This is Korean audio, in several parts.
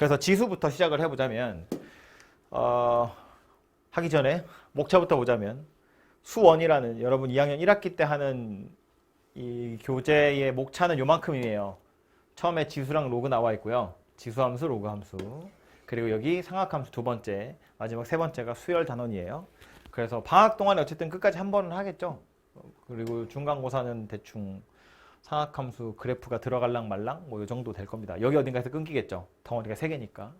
그래서 지수부터 시작을 해보자면 하기 전에 목차부터 보자면 수원이라는 여러분 2학년 1학기 때 하는 이 교재의 목차는 요만큼이에요. 처음에 지수랑 로그 나와 있고요. 지수함수, 로그함수. 그리고 여기 상학함수 두 번째, 마지막 세 번째가 수열 단원이에요. 그래서 방학 동안에 어쨌든 끝까지 한 번은 하겠죠. 그리고 중간고사는 대충 상학함수 그래프가 들어갈랑 말랑 뭐 이 정도 될 겁니다. 여기 어딘가에서 끊기겠죠. 덩어리가 3개니까.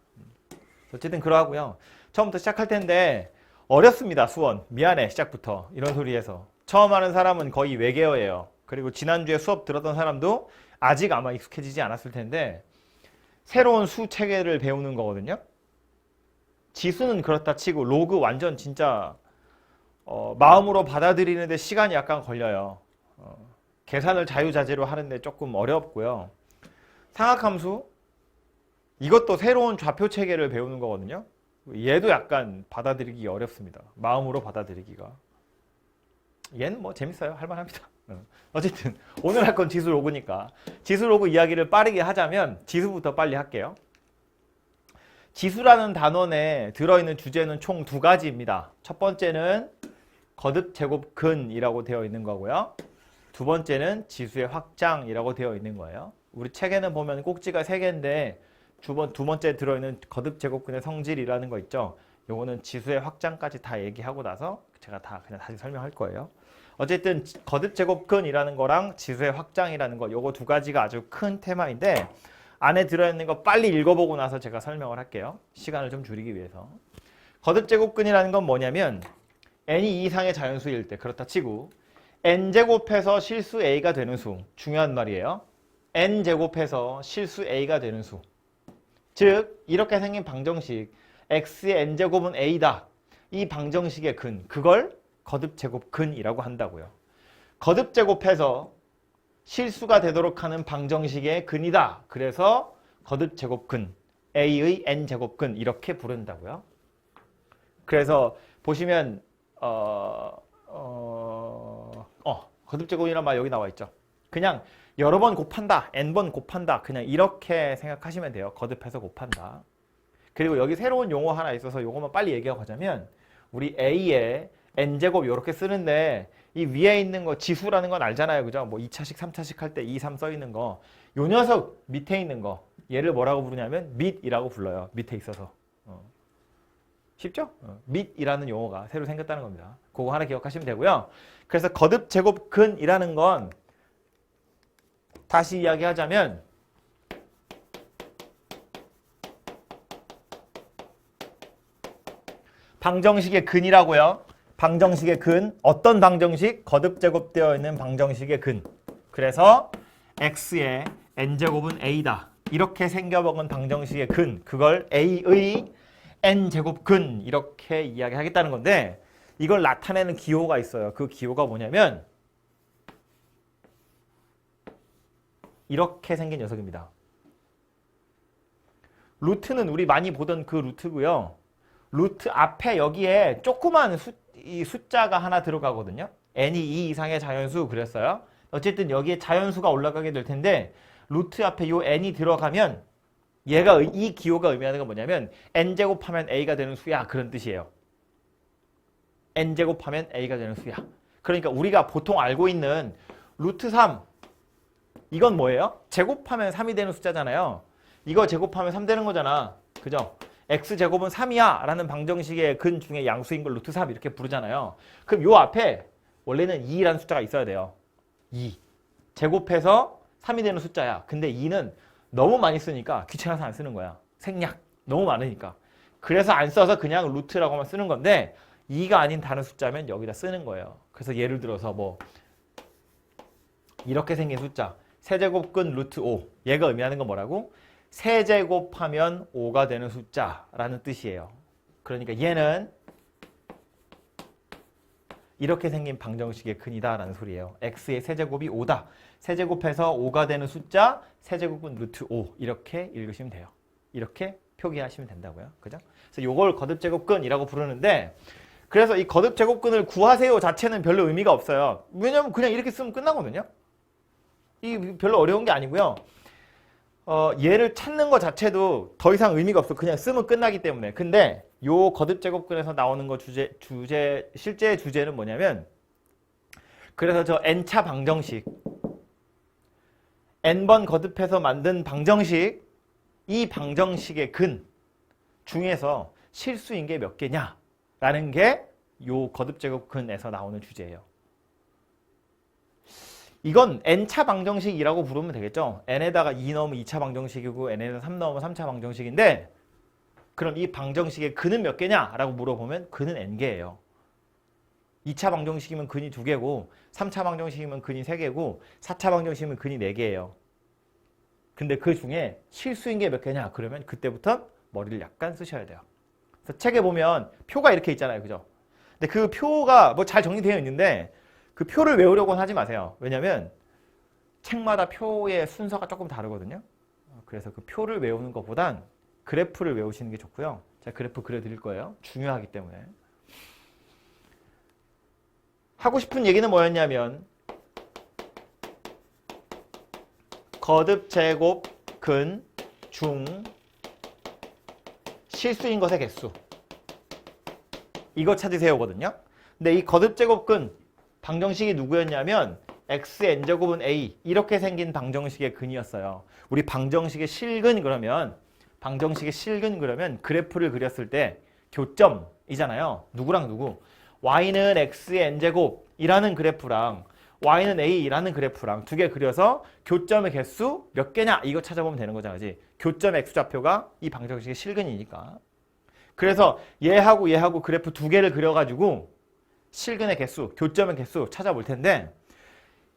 어쨌든 그러하고요. 처음부터 시작할 텐데 어렵습니다. 수원. 미안해. 시작부터. 이런 소리 해서. 처음 하는 사람은 거의 외계어예요. 그리고 지난주에 수업 들었던 사람도 아직 아마 익숙해지지 않았을 텐데 새로운 수 체계를 배우는 거거든요. 지수는 그렇다 치고 로그 완전 진짜 마음으로 받아들이는데 시간이 약간 걸려요. 계산을 자유자재로 하는데 조금 어렵고요. 상학함수 이것도 새로운 좌표 체계를 배우는 거거든요. 얘도 약간 받아들이기 어렵습니다. 마음으로 받아들이기가. 얘는 뭐 재밌어요. 할만합니다. 어쨌든 오늘 할 건 지수 로그니까 지수 로그 이야기를 빠르게 하자면 지수부터 빨리 할게요. 지수라는 단원에 들어있는 주제는 총 2가지입니다. 첫 번째는 거듭 제곱 근이라고 되어 있는 거고요. 두 번째는 지수의 확장이라고 되어 있는 거예요. 우리 책에는 보면 꼭지가 3개인데 두 번째 들어있는 거듭 제곱근의 성질이라는 거 있죠. 요거는 지수의 확장까지 다 얘기하고 나서 제가 다 그냥 다시 설명할 거예요. 어쨌든 거듭 제곱근이라는 거랑 지수의 확장이라는 거 요거 2가지가 아주 큰 테마인데 안에 들어있는 거 빨리 읽어보고 나서 제가 설명을 할게요. 시간을 좀 줄이기 위해서. 거듭 제곱근이라는 건 뭐냐면 n이 2 이상의 자연수일 때 그렇다 치고 n제곱해서 실수 a가 되는 수. 중요한 말이에요. n제곱해서 실수 a가 되는 수. 즉 이렇게 생긴 방정식 x의 n제곱은 a다. 이 방정식의 근, 그걸 거듭제곱근이라고 한다고요. 거듭제곱해서 실수가 되도록 하는 방정식의 근이다. 그래서 거듭제곱근, a의 n제곱근 이렇게 부른다고요. 그래서 보시면 거듭제곱이란 말 여기 나와 있죠. 그냥 여러 번 곱한다, n번 곱한다, 그냥 이렇게 생각하시면 돼요. 거듭해서 곱한다. 그리고 여기 새로운 용어 하나 있어서 요거만 빨리 얘기하고 가자면 우리 a에 n제곱 이렇게 쓰는데 이 위에 있는 거 지수라는 건 알잖아요. 그죠? 뭐 2차식, 3차식 할 때 2, 3 써 있는 거. 요 녀석 밑에 있는 거. 얘를 뭐라고 부르냐면 밑이라고 불러요. 밑에 있어서. 쉽죠? 밑이라는 용어가 새로 생겼다는 겁니다. 그거 하나 기억하시면 되고요. 그래서 거듭 제곱 근이라는 건 다시 이야기하자면 방정식의 근이라고요. 방정식의 근. 어떤 방정식? 거듭 제곱되어 있는 방정식의 근. 그래서 x의 n제곱은 a다. 이렇게 생겨먹은 방정식의 근. 그걸 a의 n제곱 근 이렇게 이야기하겠다는 건데 이걸 나타내는 기호가 있어요. 그 기호가 뭐냐면 이렇게 생긴 녀석입니다. 루트는 우리 많이 보던 그 루트고요. 루트 앞에 여기에 조그만 이 숫자가 하나 들어가거든요. n이 2 이상의 자연수 그랬어요. 어쨌든 여기에 자연수가 올라가게 될 텐데 루트 앞에 요 n이 들어가면 얘가 이 기호가 의미하는 건 뭐냐면 n제곱하면 a가 되는 수야 그런 뜻이에요. n제곱하면 a가 되는 수야. 그러니까 우리가 보통 알고 있는 루트 3 이건 뭐예요? 제곱하면 3이 되는 숫자잖아요. 이거 제곱하면 3 되는 거잖아. 그죠? x제곱은 3이야 라는 방정식의 근 중에 양수인 걸 루트 3 이렇게 부르잖아요. 그럼 요 앞에 원래는 2라는 숫자가 있어야 돼요. 2. 제곱해서 3이 되는 숫자야. 근데 2는 너무 많이 쓰니까 귀찮아서 안 쓰는 거야. 생략. 너무 많으니까. 그래서 안 써서 그냥 루트라고만 쓰는 건데 2가 아닌 다른 숫자면 여기다 쓰는 거예요. 그래서 예를 들어서 뭐 이렇게 생긴 숫자 세제곱근 루트 5. 얘가 의미하는 건 뭐라고? 세제곱하면 5가 되는 숫자라는 뜻이에요. 그러니까 얘는 이렇게 생긴 방정식의 근이다 라는 소리예요. x의 세제곱이 5다. 세제곱해서 5가 되는 숫자 세제곱은 루트 5 이렇게 읽으시면 돼요. 이렇게 표기하시면 된다고요. 그죠? 그래서 이걸 거듭제곱근이라고 부르는데 그래서 이 거듭제곱근을 구하세요 자체는 별로 의미가 없어요. 왜냐면 그냥 이렇게 쓰면 끝나거든요. 이 별로 어려운 게 아니고요. 얘를 찾는 것 자체도 더 이상 의미가 없어. 그냥 쓰면 끝나기 때문에. 근데 요 거듭 제곱근에서 나오는 거 실제 주제는 뭐냐면, 그래서 저 n차 방정식, n번 거듭해서 만든 방정식, 이 방정식의 근 중에서 실수인 게 몇 개냐 라는 게 요 거듭 제곱근에서 나오는 주제예요. 이건 n차 방정식이라고 부르면 되겠죠. n에다가 2 넣으면 2차 방정식이고 n에다가 3 넣으면 3차 방정식인데, 그럼 이 방정식의 근은 몇 개냐 라고 물어보면 근은 n개예요. 2차 방정식이면 근이 2개고 3차 방정식이면 근이 3개고 4차 방정식이면 근이 4개예요. 근데 그 중에 실수인 게 몇 개냐 그러면 그때부터 머리를 약간 쓰셔야 돼요. 그래서 책에 보면 표가 이렇게 있잖아요. 그죠? 근데 그 표가 뭐 잘 정리되어 있는데 그 표를 외우려고는 하지 마세요. 왜냐면 책마다 표의 순서가 조금 다르거든요. 그래서 그 표를 외우는 것보단 그래프를 외우시는 게 좋고요. 제가 그래프 그려드릴 거예요. 중요하기 때문에. 하고 싶은 얘기는 뭐였냐면, 거듭 제곱 근 중 실수인 것의 개수, 이거 찾으세요거든요. 근데 이 거듭 제곱근 방정식이 누구였냐면 xn제곱은 a, 이렇게 생긴 방정식의 근이었어요. 우리 방정식의 실근 그러면 그래프를 그렸을 때 교점이잖아요. 누구랑 누구? y는 x의 n제곱이라는 그래프랑 y는 a라는 그래프랑 두 개 그려서 교점의 개수 몇 개냐 이거 찾아보면 되는 거잖아. 그지? 교점 x좌표가 이 방정식의 실근이니까. 그래서 얘하고 그래프 두 개를 그려가지고 실근의 개수, 교점의 개수 찾아볼 텐데,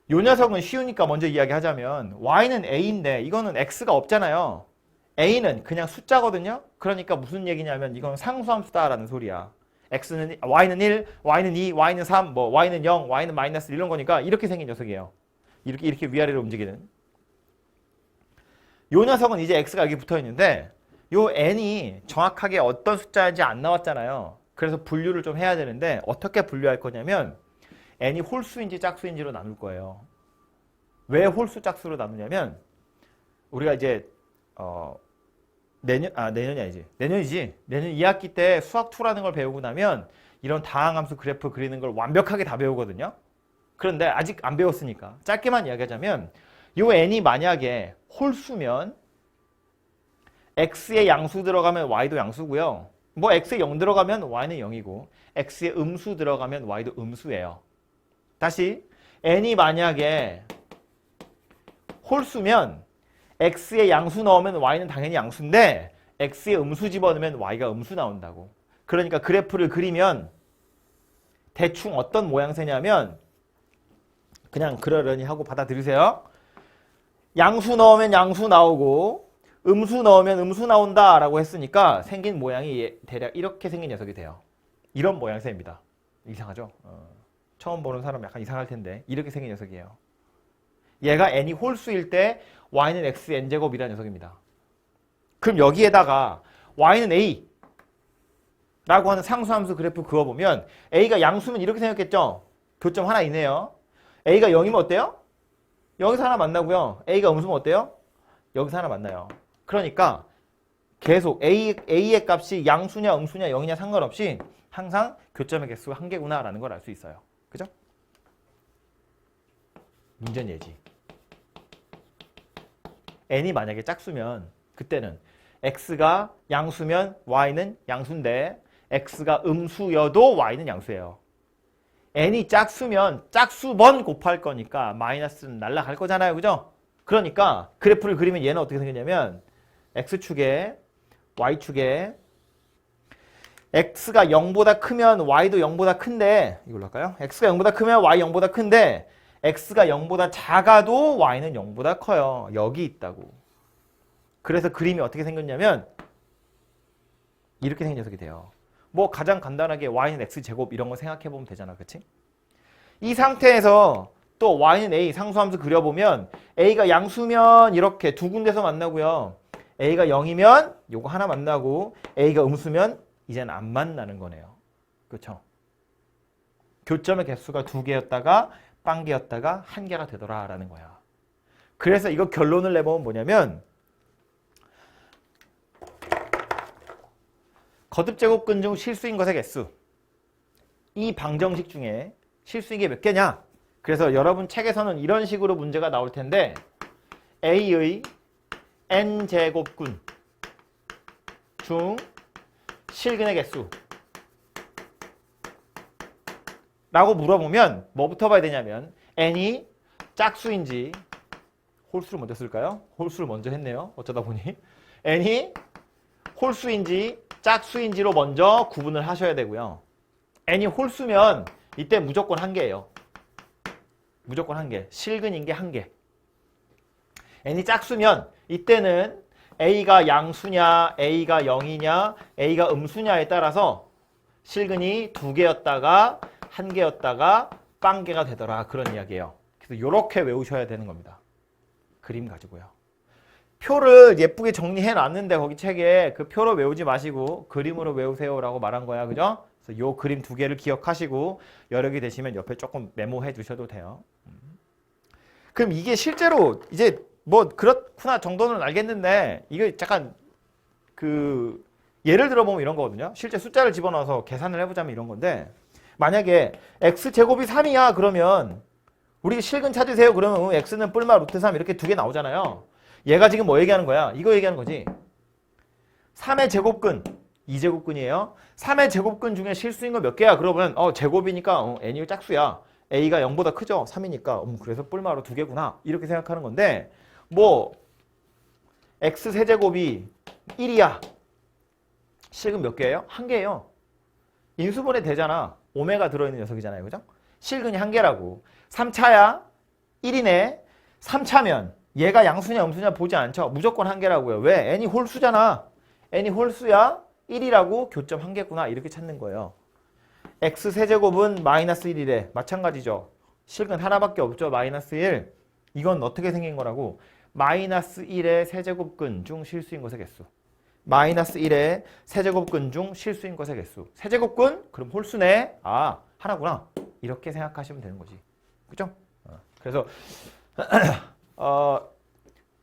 요 녀석은 쉬우니까 먼저 이야기하자면 y는 a인데 이거는 x가 없잖아요. a는 그냥 숫자거든요. 그러니까 무슨 얘기냐면 이건 상수함수다라는 소리야. y는 1, y는 2, y는 3, 뭐 y는 0, y는 마이너스 이런 거니까 이렇게 생긴 녀석이에요. 이렇게 위아래로 움직이는. 요 녀석은 이제 x가 여기 붙어 있는데 요 n이 정확하게 어떤 숫자인지 안 나왔잖아요. 그래서 분류를 좀 해야 되는데 어떻게 분류할 거냐면 n이 홀수인지 짝수인지로 나눌 거예요. 왜 홀수 짝수로 나누냐면 우리가 이제 내년이지. 내년 2학기 때 수학 2라는 걸 배우고 나면 이런 다항함수 그래프 그리는 걸 완벽하게 다 배우거든요. 그런데 아직 안 배웠으니까 짧게만 이야기하자면 요 n이 만약에 홀수면 x에 양수 들어가면 y도 양수고요. 뭐 x에 0 들어가면 y는 0이고 x에 음수 들어가면 y도 음수예요. 다시 n이 만약에 홀수면 x에 양수 넣으면 y는 당연히 양수인데 x에 음수 집어넣으면 y가 음수 나온다고. 그러니까 그래프를 그리면 대충 어떤 모양새냐면 그냥 그러려니 하고 받아들이세요. 양수 넣으면 양수 나오고 음수 넣으면 음수 나온다 라고 했으니까 생긴 모양이 대략 이렇게 생긴 녀석이 돼요. 이런 모양새입니다. 이상하죠? 처음 보는 사람 약간 이상할 텐데 이렇게 생긴 녀석이에요. 얘가 n이 홀수일 때 y는 x n제곱이라는 녀석입니다. 그럼 여기에다가 y는 a 라고 하는 상수함수 그래프 그어보면 a가 양수면 이렇게 생겼겠죠? 교점 하나 있네요. a가 0이면 어때요? 여기서 하나 만나고요. a가 음수면 어때요? 여기서 하나 만나요. 그러니까 계속 a의 값이 양수냐 음수냐 0이냐 상관없이 항상 교점의 개수가 한 개구나라는 걸 알 수 있어요. 그죠? 문제는 얘지. n이 만약에 짝수면 그때는 x가 양수면 y는 양수인데 x가 음수여도 y는 양수예요. n이 짝수면 짝수번 곱할 거니까 마이너스는 날라갈 거잖아요. 그죠? 그러니까 그래프를 그리면 얘는 어떻게 생겼냐면 x축에 y축에 x가 0보다 크면 y도 0보다 큰데 이걸로 할까요? x가 0보다 크면 y 0보다 큰데 x가 0보다 작아도 y는 0보다 커요. 여기 있다고. 그래서 그림이 어떻게 생겼냐면 이렇게 생긴 녀석이 돼요. 뭐 가장 간단하게 y는 x제곱 이런 거 생각해 보면 되잖아. 그치? 이 상태에서 또 y는 a 상수함수 그려보면 a가 양수면 이렇게 두 군데서 만나고요. a가 0이면 요거 하나 만나고 a가 음수면 이제는 안 만나는 거네요. 그렇죠? 교점의 개수가 2개였다가 빵개였다가 1개가 되더라 라는 거야. 그래서 이거 결론을 내보면 뭐냐면 거듭제곱근 중 실수인 것의 개수. 이 방정식 중에 실수인 게 몇 개냐? 그래서 여러분 책에서는 이런 식으로 문제가 나올 텐데 A의 n제곱근 중 실근의 개수 라고 물어보면 뭐부터 봐야 되냐면 n이 짝수인지 홀수를 먼저 쓸까요? 홀수를 먼저 했네요. 어쩌다 보니 n이 홀수인지 짝수인지로 먼저 구분을 하셔야 되고요. n이 홀수면 이때 무조건 한 개예요. 무조건 한 개. 실근인 게 한 개. n이 짝수면 이때는 a가 양수냐 a가 0이냐 a가 음수냐에 따라서 실근이 2개였다가 1개였다가 빵개가 되더라. 그런 이야기예요. 그래서 이렇게 외우셔야 되는 겁니다. 그림 가지고요. 표를 예쁘게 정리해 놨는데 거기 책에 그 표로 외우지 마시고 그림으로 외우세요라고 말한 거야. 그죠? 그래서 요 그림 2개를 기억하시고 여력이 되시면 옆에 조금 메모해 주셔도 돼요. 그럼 이게 실제로 이제 뭐 그렇구나 정도는 알겠는데 이게 잠깐 그 예를 들어보면 이런 거거든요. 실제 숫자를 집어넣어서 계산을 해보자면 이런 건데 만약에 x제곱이 3이야 그러면 우리 실근 찾으세요 그러면 x는 뿔마 루트 3 이렇게 2개 나오잖아요. 얘가 지금 뭐 얘기하는 거야? 이거 얘기하는 거지. 3의 제곱근 2제곱근이에요. 3의 제곱근 중에 실수인 거 몇 개야? 그러면 제곱이니까 n이 짝수야. a가 0보다 크죠? 3이니까 그래서 뿔마로 2개구나. 이렇게 생각하는 건데 뭐 x 세제곱이 1이야. 실근 몇 개예요? 1개예요. 인수분해 되잖아. 오메가 들어있는 녀석이잖아요. 그죠? 실근이 1개라고. 3차야? 1이네. 3차면 얘가 양수냐 음수냐 보지 않죠. 무조건 1개라고요. 왜? n이 홀수잖아. n이 홀수야 1이라고 교점 1개구나. 이렇게 찾는 거예요. x 세제곱은 마이너스 1이래. 마찬가지죠. 실근 하나밖에 없죠. 마이너스 1. 이건 어떻게 생긴 거라고? 마이너스 1의 세제곱근 중 실수인 것의 개수. 마이너스 1의 세제곱근 중 실수인 것의 개수. 세제곱근? 그럼 홀수네. 아, 하나구나. 이렇게 생각하시면 되는 거지. 그죠? 그래서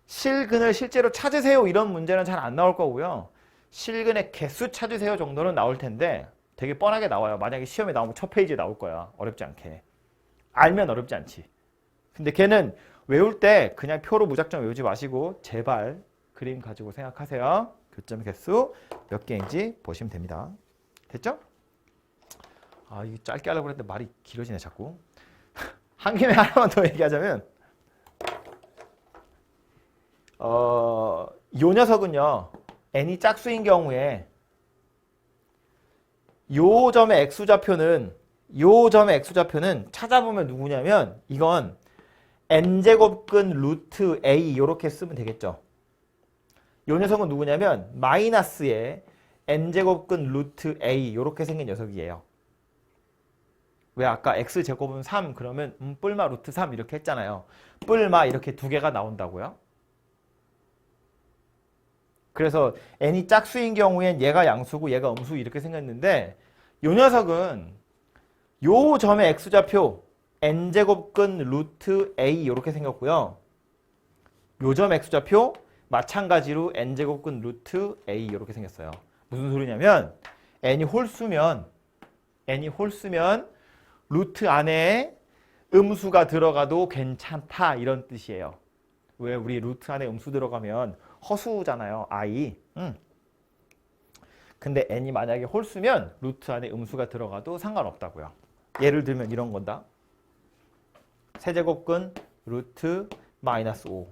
실근을 실제로 찾으세요. 이런 문제는 잘 안 나올 거고요. 실근의 개수 찾으세요 정도는 나올 텐데 되게 뻔하게 나와요. 만약에 시험에 나오면 첫 페이지에 나올 거야. 어렵지 않게. 알면 어렵지 않지. 근데 걔는 외울 때 그냥 표로 무작정 외우지 마시고 제발 그림 가지고 생각하세요. 교점 개수 몇 개인지 보시면 됩니다. 됐죠? 아, 이거 짧게 하려고 했는데 말이 길어지네 자꾸. 한 김에 하나만 더 얘기하자면 요 녀석은요. n이 짝수인 경우에 요 점의 x좌표는 찾아보면 누구냐면 이건 n제곱근 루트 a 이렇게 쓰면 되겠죠. 요 녀석은 누구냐면 마이너스의 n제곱근 루트 a 이렇게 생긴 녀석이에요. 왜 아까 x제곱은 3 그러면 뿔마 루트 3 이렇게 했잖아요. 뿔마 이렇게 2개가 나온다고요. 그래서 n이 짝수인 경우엔 얘가 양수고 얘가 음수 이렇게 생겼는데 요 녀석은 요 점의 x좌표 n제곱근 루트 a 이렇게 생겼고요. 요 점 x좌표 마찬가지로 n제곱근 루트 a 이렇게 생겼어요. 무슨 소리냐면 n이 홀수면 루트 안에 음수가 들어가도 괜찮다 이런 뜻이에요. 왜 우리 루트 안에 음수 들어가면 허수잖아요. i. 근데 n이 만약에 홀수면 루트 안에 음수가 들어가도 상관없다고요. 예를 들면 이런 건다. 세제곱근 루트 마이너스 5.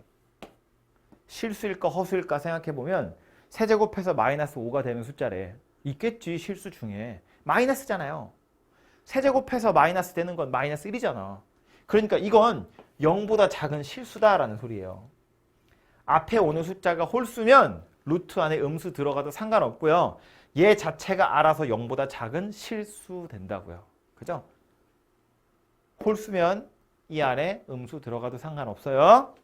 실수일까 허수일까 생각해보면 세제곱해서 마이너스 5가 되는 숫자래. 있겠지 실수 중에. 마이너스잖아요. 세제곱해서 마이너스 되는 건 마이너스 1이잖아. 그러니까 이건 0보다 작은 실수다라는 소리예요. 앞에 오는 숫자가 홀수면 루트 안에 음수 들어가도 상관없고요. 얘 자체가 알아서 0보다 작은 실수 된다고요. 그죠? 홀수면 이 안에 음수 들어가도 상관없어요.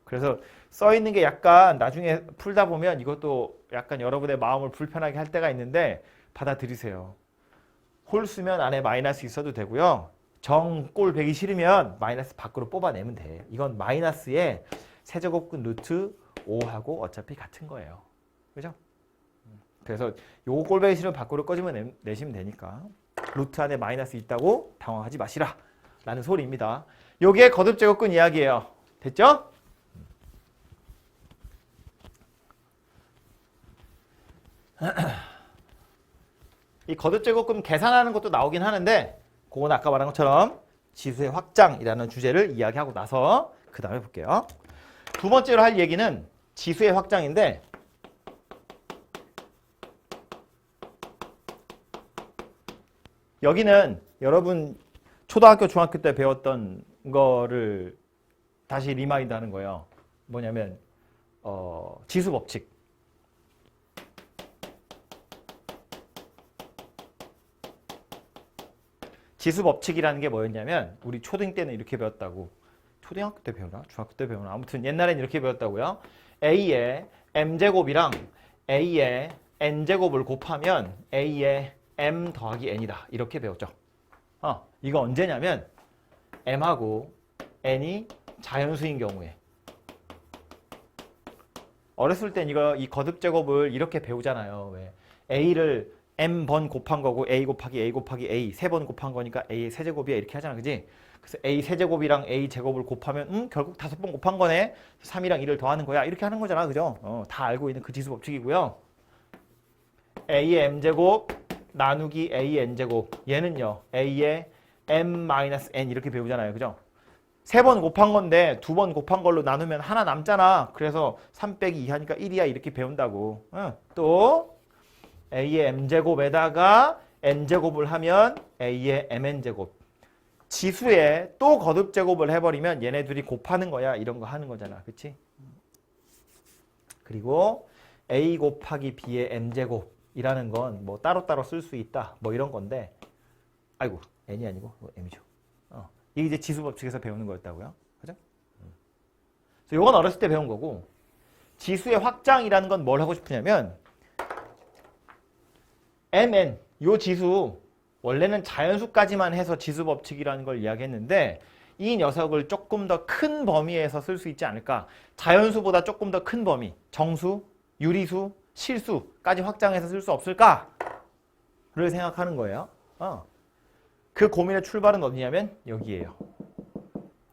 그래서 써있는 게 약간 나중에 풀다 보면 이것도 약간 여러분의 마음을 불편하게 할 때가 있는데 받아들이세요. 홀수면 안에 마이너스 있어도 되고요. 정꼴 배기 싫으면 마이너스 밖으로 뽑아내면 돼. 이건 마이너스에 세제곱근 루트 5하고 어차피 같은 거예요. 그죠? 그래서 요거 꼴배기 싫으면 밖으로 꺼지면 내시면 되니까 루트 안에 마이너스 있다고 당황하지 마시라 라는 소리입니다. 요게 거듭제곱근 이야기예요. 됐죠? 이 거듭제곱근 계산하는 것도 나오긴 하는데 그건 아까 말한 것처럼 지수의 확장이라는 주제를 이야기하고 나서 그 다음에 볼게요. 두 번째로 할 얘기는 지수의 확장인데 여기는 여러분 초등학교, 중학교 때 배웠던 거를 다시 리마인드 하는 거예요. 뭐냐면 지수 법칙. 지수 법칙이라는 게 뭐였냐면 우리 초등 때는 이렇게 배웠다고. 초등학교 때 배우나? 중학교 때 배우나? 아무튼 옛날엔 이렇게 배웠다고요. A의 m제곱이랑 A의 n제곱을 곱하면 A의 m 더하기 n이다. 이렇게 배웠죠. 이거 언제냐면 m하고 n이 자연수인 경우에. 어렸을 땐 이 거듭제곱을 이렇게 배우잖아요. 왜? A를 m번 곱한 거고 A 곱하기 A 곱하기 A 3번 곱한 거니까 A의 세제곱이야 이렇게 하잖아. 그지? 그래서 A 세제곱이랑 A 제곱을 곱하면 결국 5번 곱한 거네. 3이랑 2를 더하는 거야. 이렇게 하는 거잖아. 그죠? 다 알고 있는 그 지수 법칙이고요. A의 m제곱 나누기 A의 n제곱. 얘는요. A의 m-n 이렇게 배우잖아요. 그죠? 3번 곱한 건데 2번 곱한 걸로 나누면 하나 남잖아. 그래서 3 빼기 2 하니까 1이야. 이렇게 배운다고. 또 A의 m제곱에다가 n제곱을 하면 A의 mn제곱. 지수에 또 거듭제곱을 해버리면 얘네들이 곱하는 거야. 이런 거 하는 거잖아. 그치? 그리고 A 곱하기 B의 m제곱이라는 건 뭐 따로따로 쓸 수 있다. 뭐 이런 건데 아이고 n이 아니고 m이죠. 이게 이제 지수 법칙에서 배우는 거였다고요. 그죠? 그래서 이건 어렸을 때 배운 거고 지수의 확장이라는 건 뭘 하고 싶으냐면 mn 요 지수 원래는 자연수까지만 해서 지수 법칙이라는 걸 이야기했는데 이 녀석을 조금 더 큰 범위에서 쓸 수 있지 않을까. 자연수보다 조금 더 큰 범위, 정수, 유리수, 실수까지 확장해서 쓸 수 없을까를 생각하는 거예요. 그 고민의 출발은 어디냐면 여기예요.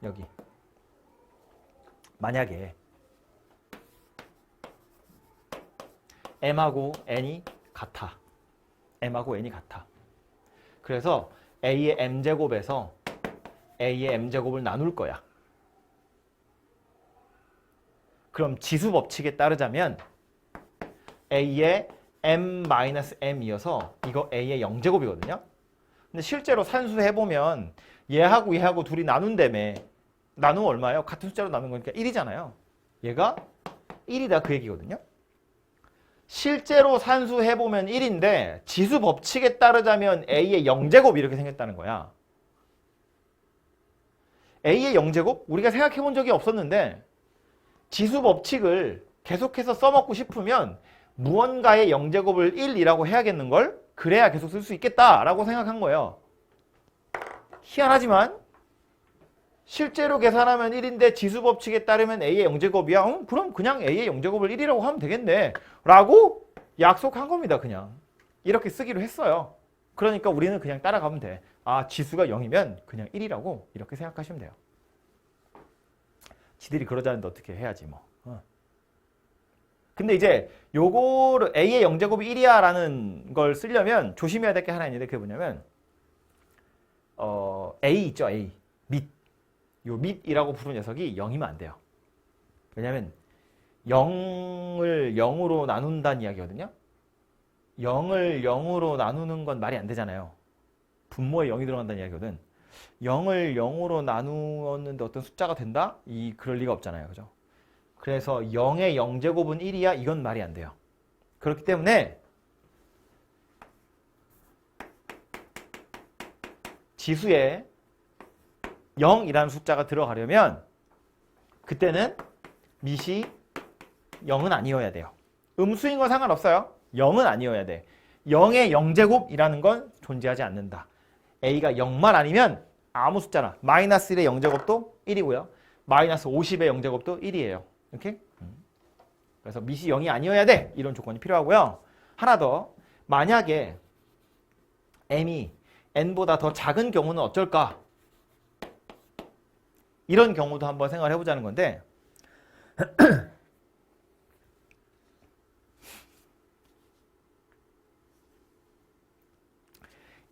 여기. 만약에 m하고 n이 같아. m하고 n이 같아. 그래서 A의 m제곱에서 A의 m제곱을 나눌 거야. 그럼 지수 법칙에 따르자면 A의 m-m이어서 이거 A의 0제곱이거든요. 근데 실제로 산수해보면 얘하고 얘하고 둘이 나눈다며. 나누면 얼마예요? 같은 숫자로 나눈 거니까 1이잖아요. 얘가 1이다 그 얘기거든요. 실제로 산수해보면 1인데 지수 법칙에 따르자면 A의 0제곱 이렇게 생겼다는 거야. A의 0제곱? 우리가 생각해본 적이 없었는데 지수 법칙을 계속해서 써먹고 싶으면 무언가의 0제곱을 1이라고 해야겠는걸? 그래야 계속 쓸 수 있겠다라고 생각한 거예요. 희한하지만 실제로 계산하면 1인데 지수 법칙에 따르면 A의 0제곱이야. 그럼 그냥 A의 0제곱을 1이라고 하면 되겠네. 라고 약속한 겁니다. 그냥. 이렇게 쓰기로 했어요. 그러니까 우리는 그냥 따라가면 돼. 지수가 0이면 그냥 1이라고 이렇게 생각하시면 돼요. 지들이 그러자는데 어떻게 해야지 뭐. 근데 이제 요거를 A의 0제곱이 1이야 라는 걸 쓰려면 조심해야 될 게 하나 있는데 그게 뭐냐면 A 있죠. A. 밑. 요 밑이라고 부르는 녀석이 0이면 안 돼요. 왜냐면 0을 0으로 나눈다는 이야기거든요. 0을 0으로 나누는 건 말이 안 되잖아요. 분모에 0이 들어간다는 이야기거든. 0을 0으로 나누었는데 어떤 숫자가 된다? 그럴 리가 없잖아요. 그죠? 그래서 0의 0제곱은 1이야? 이건 말이 안 돼요. 그렇기 때문에 지수에 0이라는 숫자가 들어가려면 그때는 밑이 0은 아니어야 돼요. 음수인 건 상관없어요. 0은 아니어야 돼. 0의 0제곱이라는 건 존재하지 않는다. A가 0만 아니면 아무 숫자나 마이너스 1의 0제곱도 1이고요. 마이너스 50의 0제곱도 1이에요. 이렇게? 그래서 밑이 0이 아니어야 돼. 이런 조건이 필요하고요. 하나 더. 만약에 m이 n보다 더 작은 경우는 어쩔까? 이런 경우도 한번 생각을 해보자는 건데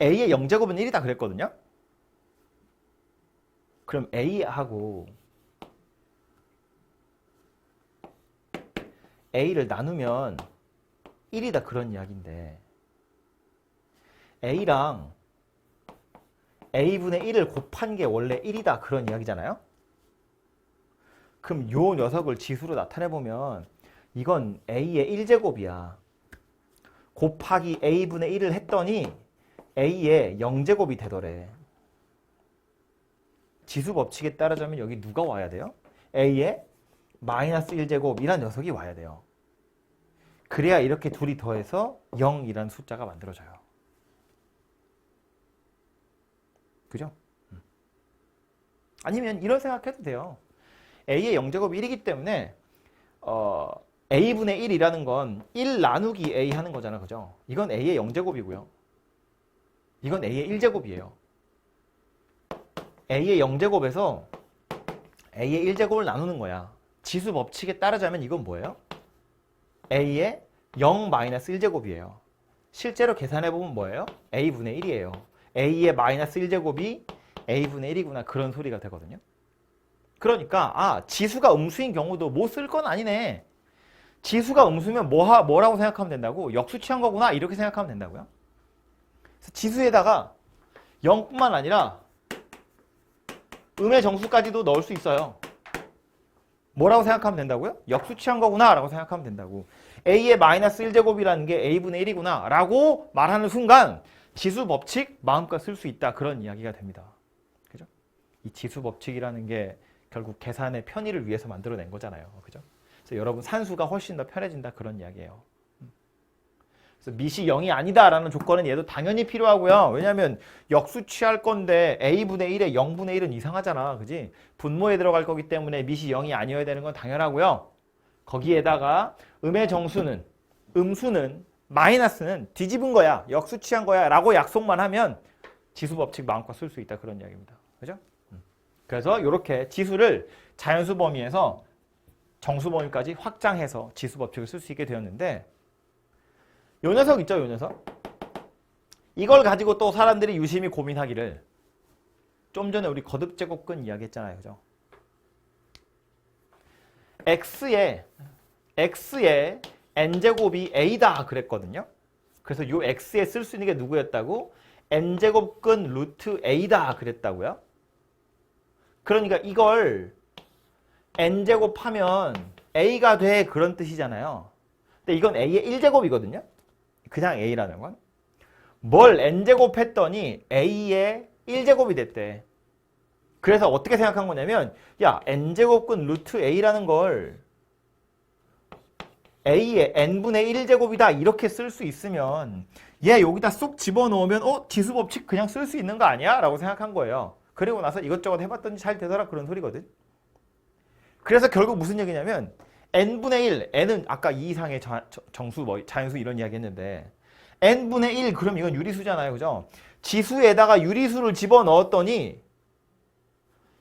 a의 0제곱은 1이다 그랬거든요. 그럼 a하고 a를 나누면 1이다 그런 이야기인데 a랑 a분의 1을 곱한 게 원래 1이다 그런 이야기잖아요. 그럼 요 녀석을 지수로 나타내보면 이건 a의 1제곱이야. 곱하기 a분의 1을 했더니 a의 0제곱이 되더래. 지수 법칙에 따르자면 여기 누가 와야 돼요? a의 마이너스 1제곱이란 녀석이 와야 돼요. 그래야 이렇게 둘이 더해서 0이라는 숫자가 만들어져요. 그죠? 아니면 이런 생각해도 돼요. a의 0제곱이 1이기 때문에 a분의 1이라는 건 1 나누기 a 하는 거잖아. 그죠? 이건 a의 0제곱이고요. 이건 a의 1제곱이에요. a의 0제곱에서 a의 1제곱을 나누는 거야. 지수 법칙에 따르자면 이건 뭐예요? a의 0-1제곱이에요. 실제로 계산해보면 뭐예요? a분의 1이에요. a의 마이너스 1제곱이 a분의 1이구나 그런 소리가 되거든요. 그러니까 지수가 음수인 경우도 뭐 쓸 건 아니네. 지수가 음수면 뭐라고 생각하면 된다고? 역수 취한 거구나 이렇게 생각하면 된다고요. 그래서 지수에다가 0뿐만 아니라 음의 정수까지도 넣을 수 있어요. 뭐라고 생각하면 된다고요? 역수 취한 거구나 라고 생각하면 된다고. a의 마이너스 1제곱이라는 게 a분의 1이구나 라고 말하는 순간 지수 법칙 마음껏 쓸 수 있다 그런 이야기가 됩니다. 그죠? 이 지수 법칙이라는 게 결국 계산의 편의를 위해서 만들어낸 거잖아요. 그죠? 그래서 여러분 산수가 훨씬 더 편해진다 그런 이야기예요. 그래서 밑이 0이 아니다라는 조건은 얘도 당연히 필요하고요. 왜냐하면 역수 취할 건데 a분의 1에 0분의 1은 이상하잖아. 그지? 분모에 들어갈 거기 때문에 밑이 0이 아니어야 되는 건 당연하고요. 거기에다가 음의 정수는 음수는 마이너스는 뒤집은 거야. 역수 취한 거야. 라고 약속만 하면 지수 법칙 마음껏 쓸 수 있다 그런 이야기입니다. 그죠? 그래서 이렇게 지수를 자연수 범위에서 정수 범위까지 확장해서 지수 법칙을 쓸 수 있게 되었는데 요 녀석 있죠, 요 녀석. 이걸 가지고 또 사람들이 유심히 고민하기를 좀 전에 우리 거듭제곱근 이야기했잖아요. 그죠? x의 n제곱이 a다 그랬거든요. 그래서 요 x에 쓸 수 있는 게 누구였다고? n제곱근 루트 a다 그랬다고요. 그러니까 이걸 n제곱 하면 a가 돼 그런 뜻이잖아요. 근데 이건 a의 1제곱이거든요. 그냥 a라는 건. 뭘 n제곱 했더니 a의 1제곱이 됐대. 그래서 어떻게 생각한 거냐면 야 n제곱근 루트 a라는 걸 a의 n분의 1제곱이다 이렇게 쓸 수 있으면 얘 여기다 쏙 집어넣으면 지수 법칙 그냥 쓸 수 있는 거 아니야? 라고 생각한 거예요. 그리고 나서 이것저것 해봤더니 잘 되더라 그런 소리거든. 그래서 결국 무슨 얘기냐면 n분의 1, n은 아까 2 이상의 정수, 자연수 이런 이야기 했는데 n분의 1 그럼 이건 유리수잖아요. 그죠? 지수에다가 유리수를 집어넣었더니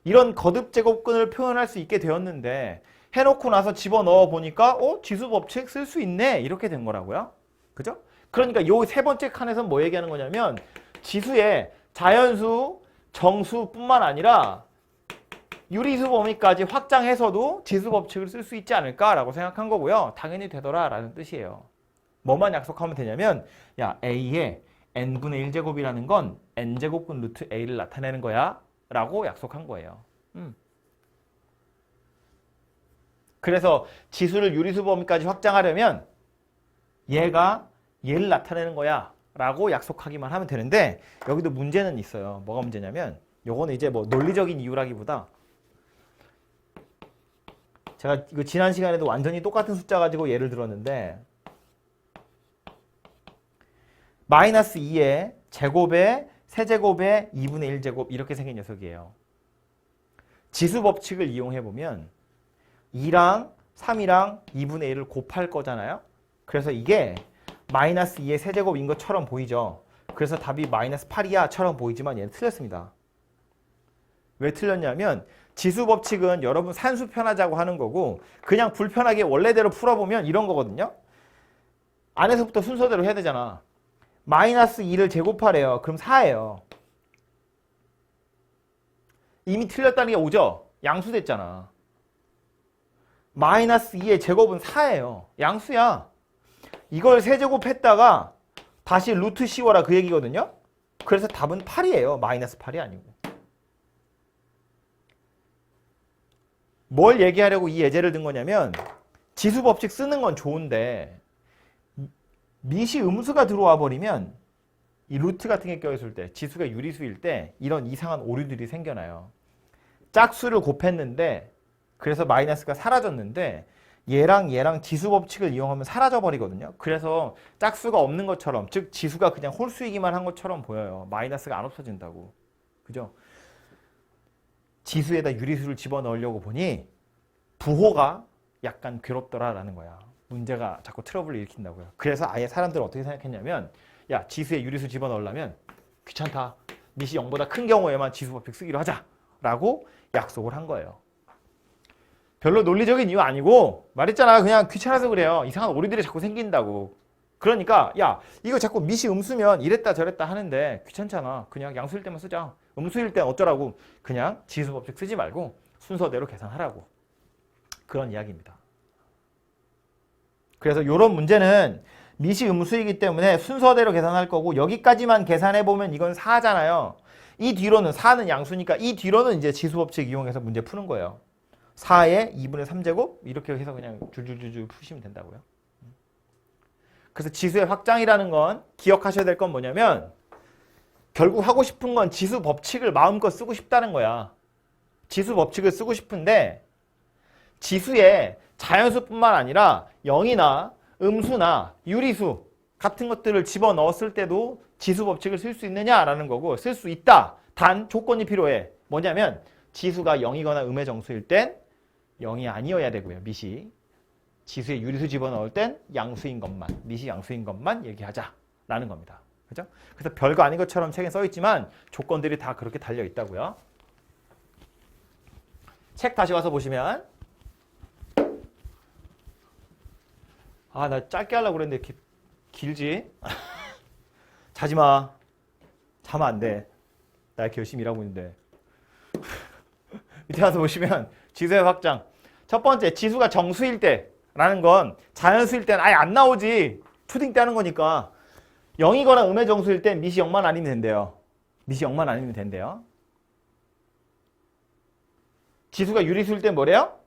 이런 거듭제곱근을 표현할 수 있게 되었는데 해놓고 나서 집어넣어 보니까 지수 법칙 쓸 수 있네 이렇게 된 거라고요. 그죠? 그러니까 요 세 번째 칸에서 뭐 얘기하는 거냐면 지수의 자연수, 정수뿐만 아니라 유리수 범위까지 확장해서도 지수 법칙을 쓸 수 있지 않을까라고 생각한 거고요. 당연히 되더라라는 뜻이에요. 뭐만 약속하면 되냐면 야 a의 n분의 1제곱이라는 건 n제곱분 루트 a를 나타내는 거야 라고 약속한 거예요. 그래서 지수를 유리수 범위까지 확장하려면 얘가 얘를 나타내는 거야 라고 약속하기만 하면 되는데 여기도 문제는 있어요. 뭐가 문제냐면 요거는 이제 뭐 논리적인 이유라기보다 제가 이거 지난 시간에도 완전히 똑같은 숫자 가지고 예를 들었는데 마이너스 2의 제곱에 세제곱에 2분의 1제곱 이렇게 생긴 녀석이에요. 지수 법칙을 이용해보면 2랑 3이랑 2분의 1을 곱할 거잖아요. 그래서 이게 마이너스 2의 세제곱인 것처럼 보이죠. 그래서 답이 마이너스 8이야 처럼 보이지만 얘는 틀렸습니다. 왜 틀렸냐면 지수 법칙은 여러분 산수 편하자고 하는 거고 그냥 불편하게 원래대로 풀어보면 이런 거거든요. 안에서부터 순서대로 해야 되잖아. 마이너스 2를 제곱하래요. 그럼 4예요. 이미 틀렸다는 게 오죠? 양수됐잖아. 마이너스 2의 제곱은 4예요. 양수야. 이걸 세제곱했다가 다시 루트 씌워라 그 얘기거든요. 그래서 답은 8이에요. 마이너스 8이 아니고. 뭘 얘기하려고 이 예제를 든 거냐면 지수 법칙 쓰는 건 좋은데 미시 음수가 들어와 버리면 이 루트 같은 게 껴있을 때 지수가 유리수일 때 이런 이상한 오류들이 생겨나요. 짝수를 곱했는데 그래서 마이너스가 사라졌는데 얘랑 지수 법칙을 이용하면 사라져 버리거든요. 그래서 짝수가 없는 것처럼 즉 지수가 그냥 홀수이기만 한 것처럼 보여요. 마이너스가 안 없어진다고. 그죠? 지수에다 유리수를 집어넣으려고 보니 부호가 약간 괴롭더라라는 거야. 문제가 자꾸 트러블을 일으킨다고요. 그래서 아예 사람들은 어떻게 생각했냐면 야 지수에 유리수 집어넣으려면 귀찮다. 미시 0보다 큰 경우에만 지수 법칙 쓰기로 하자 라고 약속을 한 거예요. 별로 논리적인 이유 아니고 말했잖아. 그냥 귀찮아서 그래요. 이상한 오류들이 자꾸 생긴다고. 그러니까 야 이거 자꾸 미시 음수면 이랬다 저랬다 하는데 귀찮잖아. 그냥 양수일 때만 쓰자. 음수일 땐 어쩌라고. 그냥 지수 법칙 쓰지 말고 순서대로 계산하라고. 그런 이야기입니다. 그래서 이런 문제는 미시 음수이기 때문에 순서대로 계산할 거고 여기까지만 계산해보면 이건 4잖아요. 이 뒤로는 4는 양수니까 이 뒤로는 이제 지수 법칙 이용해서 문제 푸는 거예요. 4의 2분의 3제곱 이렇게 해서 그냥 줄줄줄줄 푸시면 된다고요. 그래서 지수의 확장이라는 건 기억하셔야 될 건 뭐냐면 결국 하고 싶은 건 지수 법칙을 마음껏 쓰고 싶다는 거야. 지수 법칙을 쓰고 싶은데 지수에 자연수뿐만 아니라 영이나 음수나 유리수 같은 것들을 집어넣었을 때도 지수 법칙을 쓸 수 있느냐라는 거고 쓸 수 있다. 단 조건이 필요해. 뭐냐면 지수가 0이거나 음의 정수일 땐 0이 아니어야 되고요. 미시. 지수에 유리수 집어넣을 땐 양수인 것만, 미시 양수인 것만 얘기하자라는 겁니다. 그죠? 그래서 별거 아닌 것처럼 책에 써 있지만 조건들이 다 그렇게 달려 있다고요. 책 다시 와서 보시면 아, 나 짧게 하려고 그랬는데 길지? 자지 마. 자면 안 돼. 나 이렇게 열심히 일하고 있는데. 밑에 가서 보시면 지수의 확장. 첫 번째, 지수가 정수일 때라는 건 자연수일 때는 아예 안 나오지. 초딩 때 하는 거니까. 0이거나 음의 정수일 땐 미시 0만 아니면 된대요. 미시 0만 아니면 된대요. 지수가 유리수일 땐 뭐래요?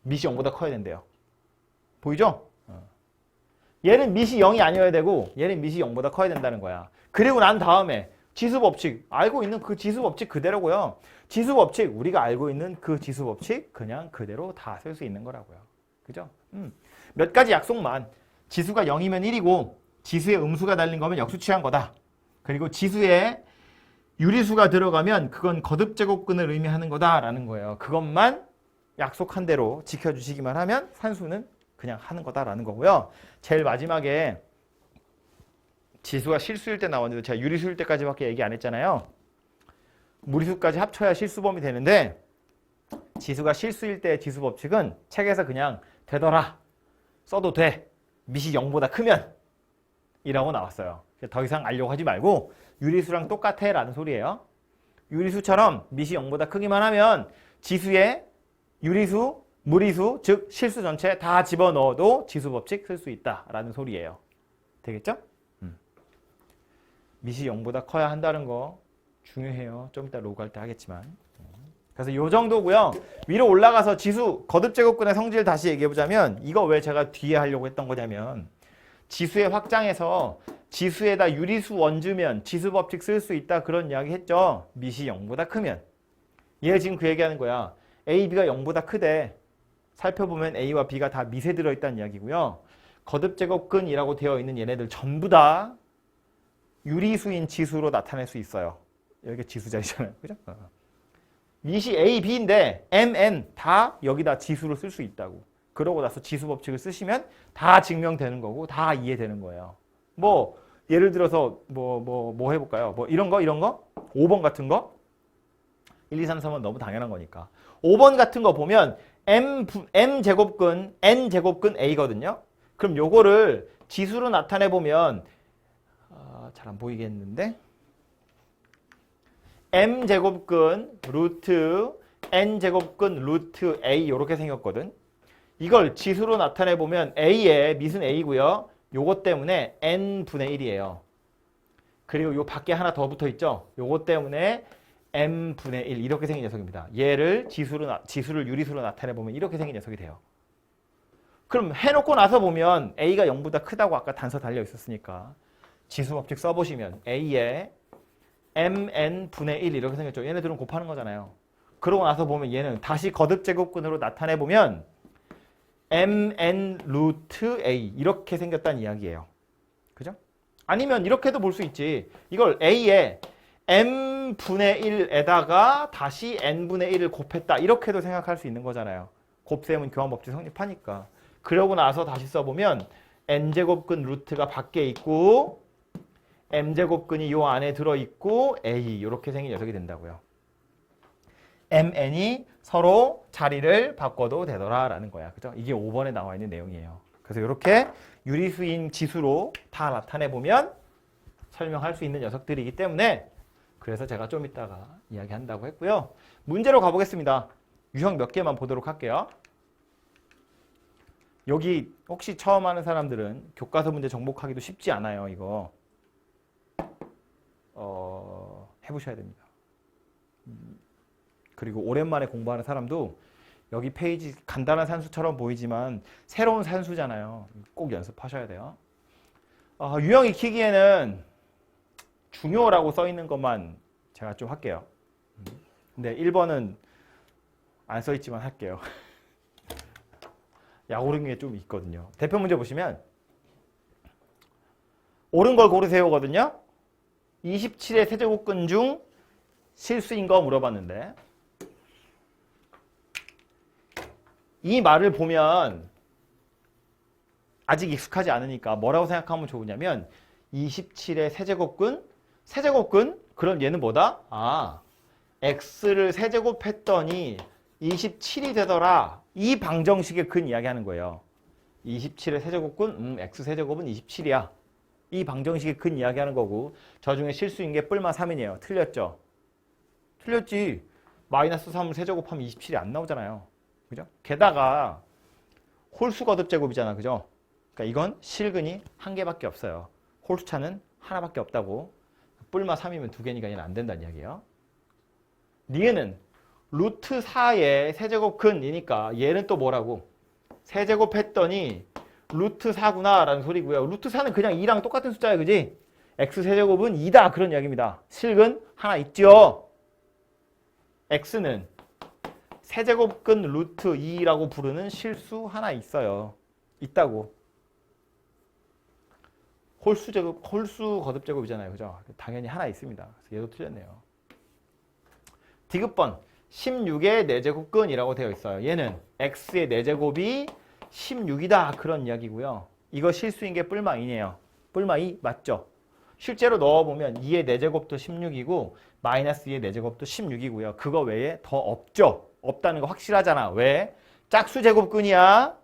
미시 0보다 커야 된대요. 보이죠? 얘는 미시 0이 아니어야 되고 얘는 미시 0보다 커야 된다는 거야. 그리고 난 다음에 지수 법칙, 알고 있는 그 지수 법칙 그대로고요. 지수 법칙, 우리가 알고 있는 그 지수 법칙 그냥 그대로 다 쓸 수 있는 거라고요. 그죠? 몇 가지 약속만. 지수가 0이면 1이고 지수에 음수가 달린 거면 역수 취한 거다. 그리고 지수에 유리수가 들어가면 그건 거듭제곱근을 의미하는 거다라는 거예요. 그것만 약속한 대로 지켜주시기만 하면 산수는 그냥 하는 거다라는 거고요. 제일 마지막에 지수가 실수일 때 나왔는데 제가 유리수일 때까지밖에 얘기 안 했잖아요. 무리수까지 합쳐야 실수범이 되는데 지수가 실수일 때 지수 법칙은 책에서 그냥 되더라. 써도 돼. 미시 0보다 크면 이라고 나왔어요. 더 이상 알려고 하지 말고 유리수랑 똑같아 라는 소리예요. 유리수처럼 미시 0보다 크기만 하면 지수에 유리수, 무리수, 즉 실수 전체 다 집어넣어도 지수 법칙 쓸 수 있다라는 소리예요. 되겠죠? 미시 0보다 커야 한다는 거 중요해요. 좀 이따 로그 할 때 하겠지만. 그래서 이 정도고요. 위로 올라가서 지수 거듭제곱근의 성질 다시 얘기해보자면 이거 왜 제가 뒤에 하려고 했던 거냐면 지수의 확장에서 지수에다 유리수 얹으면 지수 법칙 쓸 수 있다 그런 이야기 했죠. 미시 0보다 크면. 얘 지금 그 얘기하는 거야. A, B가 0보다 크대. 살펴보면 A와 B가 다 미세 들어있다는 이야기고요. 거듭제곱근이라고 되어 있는 얘네들 전부 다 유리수인 지수로 나타낼 수 있어요. 여기 지수자리잖아요. 그죠? 미시 A, B인데 M, N 다 여기다 지수로 쓸 수 있다고. 그러고 나서 지수 법칙을 쓰시면 다 증명되는 거고 다 이해되는 거예요. 뭐 예를 들어서 뭐 해볼까요? 뭐 이런 거 5번 같은 거 1, 2, 3, 4번 너무 당연한 거니까 5번 같은 거 보면 m 제곱근 n 제곱근 a거든요. 그럼 요거를 지수로 나타내 보면 잘 안 보이겠는데 m 제곱근 루트 n 제곱근 루트 a 이렇게 생겼거든. 이걸 지수로 나타내 보면 a의 밑은 a고요. 요것 때문에 n분의 1이에요. 그리고 요 밖에 하나 더 붙어 있죠. 요것 때문에 m분의 1 이렇게 생긴 녀석입니다. 얘를 지수를 유리수로 나타내 보면 이렇게 생긴 녀석이 돼요. 그럼 해놓고 나서 보면 a가 0보다 크다고 아까 단서 달려 있었으니까 지수 법칙 써보시면 a에 mn분의 1 이렇게 생겼죠. 얘네들은 곱하는 거잖아요. 그러고 나서 보면 얘는 다시 거듭 제곱근으로 나타내 보면 mn 루트 a 이렇게 생겼다는 이야기예요. 그죠? 아니면 이렇게도 볼 수 있지. 이걸 a에 m분의 1에다가 다시 n분의 1을 곱했다. 이렇게도 생각할 수 있는 거잖아요. 곱셈은 교환법칙 성립하니까. 그러고 나서 다시 써보면 n제곱근 루트가 밖에 있고 m제곱근이 요 안에 들어있고 a 이렇게 생긴 녀석이 된다고요. mn이 서로 자리를 바꿔도 되더라라는 거야. 그죠? 이게 5번에 나와 있는 내용이에요. 그래서 이렇게 유리수인 지수로 다 나타내 보면 설명할 수 있는 녀석들이기 때문에 그래서 제가 좀 이따가 이야기한다고 했고요. 문제로 가보겠습니다. 유형 몇 개만 보도록 할게요. 여기 혹시 처음 하는 사람들은 교과서 문제 정복하기도 쉽지 않아요. 이거 해보셔야 됩니다. 그리고 오랜만에 공부하는 사람도 여기 페이지 간단한 산수처럼 보이지만 새로운 산수잖아요. 꼭 연습하셔야 돼요. 유형 익히기에는 중요라고 써 있는 것만 제가 좀 할게요. 근데 1번은 안 써 있지만 할게요. 약오른 게 좀 있거든요. 대표 문제 보시면 옳은 걸 고르세요거든요. 27의 세제곱근 중 실수인 거 물어봤는데 이 말을 보면 아직 익숙하지 않으니까 뭐라고 생각하면 좋으냐면 27의 세제곱근 그럼 얘는 뭐다? x를 세제곱했더니 27이 되더라. 이 방정식의 근 이야기하는 거예요. 27의 세제곱근 x 세제곱은 27이야. 이 방정식의 근 이야기하는 거고 저 중에 실수인 게 뿔마 3이네요. 틀렸죠? 틀렸지. 마이너스 3을 세제곱하면 27이 안 나오잖아요. 그죠? 게다가 홀수 거듭 제곱이잖아. 그죠? 그러니까 이건 실근이 한 개밖에 없어요. 홀수차는 하나밖에 없다고. 뿔마 3이면 두 개니까 얘는 안 된다는 이야기예요. 니은은 루트 4의 세제곱근이니까 얘는 또 뭐라고? 세제곱했더니 루트 4구나 라는 소리고요. 루트 4는 그냥 2랑 똑같은 숫자야. 그지? x 세제곱은 2다 그런 이야기입니다. 실근 하나 있죠. x는 세제곱근 루트 2라고 부르는 실수 하나 있어요. 있다고. 홀수 거듭 제곱이잖아요. 그죠? 당연히 하나 있습니다. 그래서 얘도 틀렸네요. 디귿번 16의 4제곱근이라고 되어 있어요. 얘는 x의 4제곱이 16이다 그런 이야기고요. 이거 실수인 게 뿔마 2네요. 뿔마 2 맞죠? 실제로 넣어보면 2의 4제곱도 16이고 마이너스 2의 4제곱도 16이고요. 그거 외에 더 없죠? 없다는 거 확실하잖아. 왜? 짝수 제곱근이야.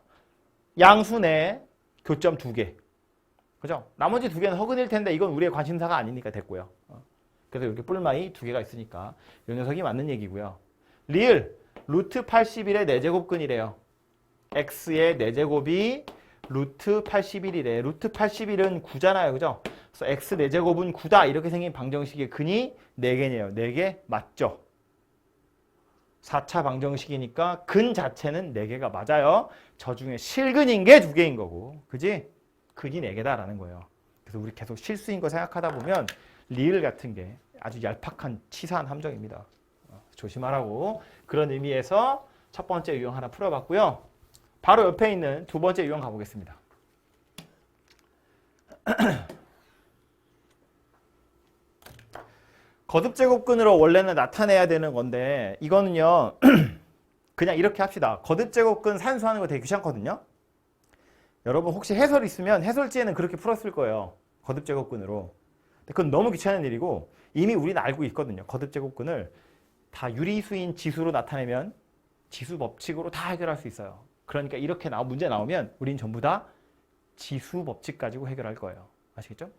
양수네. 교점 2개. 그죠? 나머지 2개는 허근일 텐데 이건 우리의 관심사가 아니니까 됐고요. 그래서 이렇게 뿔마이 2개가 있으니까 이 녀석이 맞는 얘기고요. 리을 루트 81의 4제곱근이래요. x의 4제곱이 루트 81이래. 루트 81은 9잖아요. 그죠? 그래서 x 4제곱은 9다. 이렇게 생긴 방정식의 근이 4개네요. 4개 맞죠? 4차 방정식이니까 근 자체는 4개가 맞아요. 저 중에 실근인 게 2개인 거고. 그지? 근이 4개다라는 거예요. 그래서 우리 계속 실수인 거 생각하다 보면 리을 같은 게 아주 얄팍한 치사한 함정입니다. 조심하라고. 그런 의미에서 첫 번째 유형 하나 풀어봤고요. 바로 옆에 있는 두 번째 유형 가보겠습니다. 거듭제곱근으로 원래는 나타내야 되는 건데 이거는요. 그냥 이렇게 합시다. 거듭제곱근 산수하는 거 되게 귀찮거든요. 여러분 혹시 해설 있으면 해설지에는 그렇게 풀었을 거예요. 거듭제곱근으로. 근데 그건 너무 귀찮은 일이고 이미 우리는 알고 있거든요. 거듭제곱근을 다 유리수인 지수로 나타내면 지수 법칙으로 다 해결할 수 있어요. 그러니까 이렇게 문제 나오면 우린 전부 다 지수 법칙 가지고 해결할 거예요. 아시겠죠?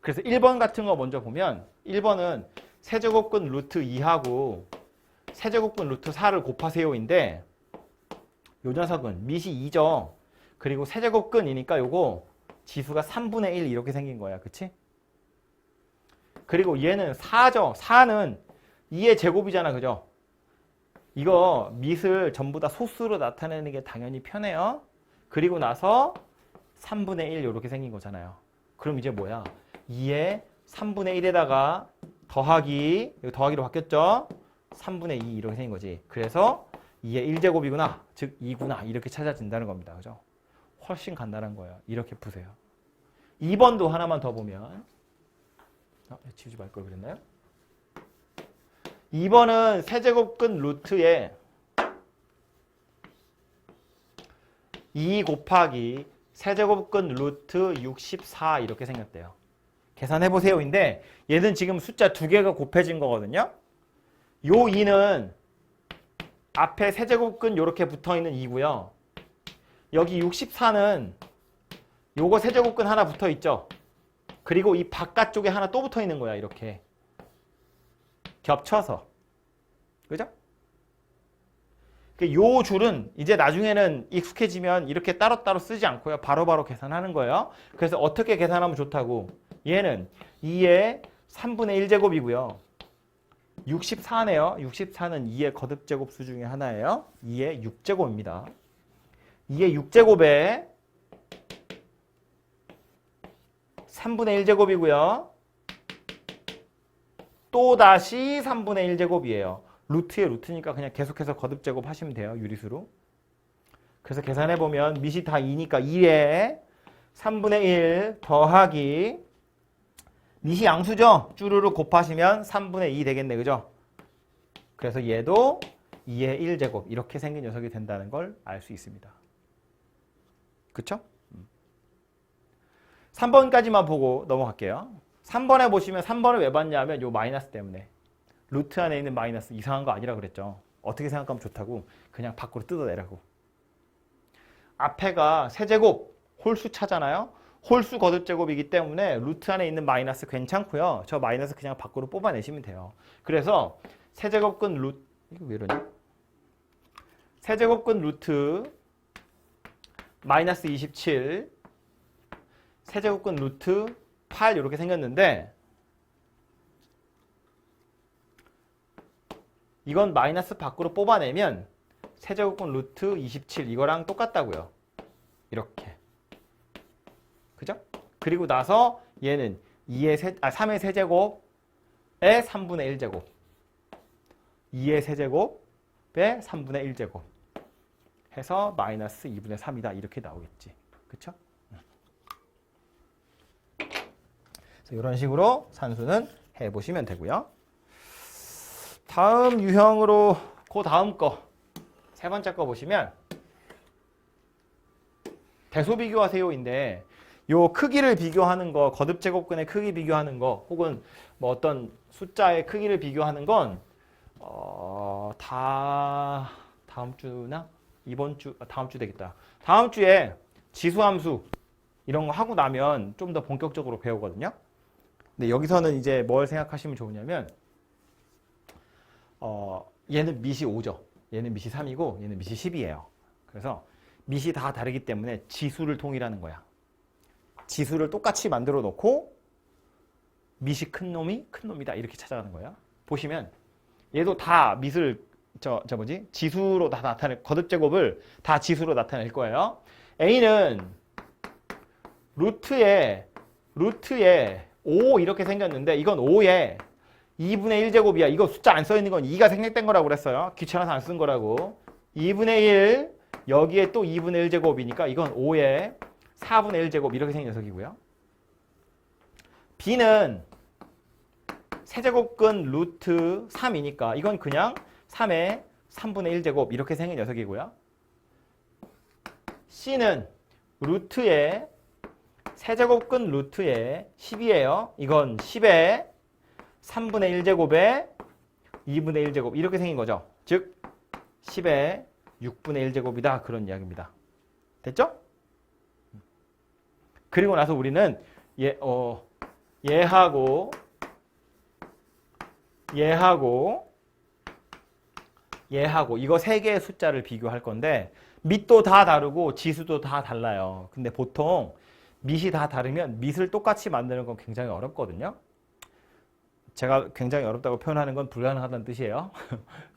그래서 1번 같은 거 먼저 보면 1번은 세제곱근 루트 2하고 세제곱근 루트 4를 곱하세요인데 요 녀석은 밑이 2죠. 그리고 세제곱근이니까 요거 지수가 3분의 1 이렇게 생긴 거야. 그치? 그리고 얘는 4죠. 4는 2의 제곱이잖아. 그죠? 이거 밑을 전부 다 소수로 나타내는 게 당연히 편해요. 그리고 나서 3분의 1 이렇게 생긴 거잖아요. 그럼 이제 뭐야? 2의 3분의 1에다가 더하기, 여기 더하기로 바뀌었죠? 3분의 2 이렇게 생긴 거지. 그래서 2의 1제곱이구나. 즉 2구나. 이렇게 찾아진다는 겁니다. 그죠? 훨씬 간단한 거예요. 이렇게 푸세요. 2번도 하나만 더 보면 지우지 말 걸 그랬나요? 2번은 세제곱근 루트에 2 곱하기 세제곱근 루트 64 이렇게 생겼대요. 계산해보세요인데 얘는 지금 숫자 두 개가 곱해진 거거든요. 요 2는 앞에 세제곱근 이렇게 붙어있는 2고요. 여기 64는 요거 세제곱근 하나 붙어있죠. 그리고 이 바깥쪽에 하나 또 붙어있는 거야. 이렇게 겹쳐서. 그죠? 요 줄은 이제 나중에는 익숙해지면 이렇게 따로따로 쓰지 않고요. 바로바로 계산하는 거예요. 그래서 어떻게 계산하면 좋다고? 얘는 2의 3분의 1제곱이고요. 64네요. 64는 2의 거듭제곱 수 중에 하나예요. 2의 6제곱입니다. 2의 6제곱에 3분의 1제곱이고요. 또다시 3분의 1제곱이에요. 루트에 루트니까 그냥 계속해서 거듭제곱 하시면 돼요. 유리수로. 그래서 계산해보면 밑이 다 2니까 2에 3분의 1 더하기 밑이 양수죠? 쭈루루 곱하시면 3분의 2 되겠네. 그죠? 그래서 얘도 2의 1제곱 이렇게 생긴 녀석이 된다는 걸 알 수 있습니다. 그쵸? 3번까지만 보고 넘어갈게요. 3번에 보시면 3번을 왜 봤냐면 요 마이너스 때문에. 루트 안에 있는 마이너스 이상한 거 아니라 그랬죠. 어떻게 생각하면 좋다고? 그냥 밖으로 뜯어내라고. 앞에가 세제곱 홀수 차잖아요. 홀수 거듭제곱이기 때문에 루트 안에 있는 마이너스 괜찮고요. 저 마이너스 그냥 밖으로 뽑아내시면 돼요. 그래서 세제곱근 루트 이거 왜 이러냐? 세제곱근 루트 마이너스 27 세제곱근 루트 8 이렇게 생겼는데 이건 마이너스 밖으로 뽑아내면 세제곱근 루트 27 이거랑 똑같다고요. 이렇게. 그죠? 그리고 나서 얘는 3의 세제곱에 3분의 1제곱 2의 세제곱에 3분의 1제곱 해서 마이너스 2분의 3이다. 이렇게 나오겠지. 그쵸? 그래서 이런 식으로 산수는 해보시면 되고요. 다음 유형으로 그 다음 거 세 번째 거 보시면 대소 비교하세요인데 요 크기를 비교하는 거 거듭제곱근의 크기 비교하는 거 혹은 뭐 어떤 숫자의 크기를 비교하는 건 다음 주나 이번 주 다음 주 되겠다. 다음 주에 지수함수 이런 거 하고 나면 좀 더 본격적으로 배우거든요. 근데 여기서는 이제 뭘 생각하시면 좋으냐면 얘는 밑이 5죠. 얘는 밑이 3이고 얘는 밑이 10이에요. 그래서 밑이 다 다르기 때문에 지수를 통일하는 거야. 지수를 똑같이 만들어 놓고 밑이 큰 놈이 큰 놈이다 이렇게 찾아가는 거예요. 보시면 얘도 다 밑을 지수로 다 나타낼 거듭제곱을 다 지수로 나타낼 거예요. A는 루트에 5 이렇게 생겼는데 이건 5에 2분의 1제곱이야. 이거 숫자 안 써있는 건 2가 생략된 거라고 그랬어요. 귀찮아서 안 쓴 거라고. 2분의 1 여기에 또 2분의 1제곱이니까 이건 5에 4분의 1제곱 이렇게 생긴 녀석이고요. B는 세제곱근 루트 3이니까 이건 그냥 3의 3분의 1제곱 이렇게 생긴 녀석이고요. C는 루트의 세제곱근 루트의 10이에요. 이건 10의 3분의 1제곱에 2분의 1제곱 이렇게 생긴 거죠. 즉 10의 6분의 1제곱이다. 그런 이야기입니다. 됐죠? 그리고 나서 우리는 얘하고 이거 세 개의 숫자를 비교할 건데 밑도 다 다르고 지수도 다 달라요. 근데 보통 밑이 다 다르면 밑을 똑같이 만드는 건 굉장히 어렵거든요. 제가 굉장히 어렵다고 표현하는 건 불가능하다는 뜻이에요.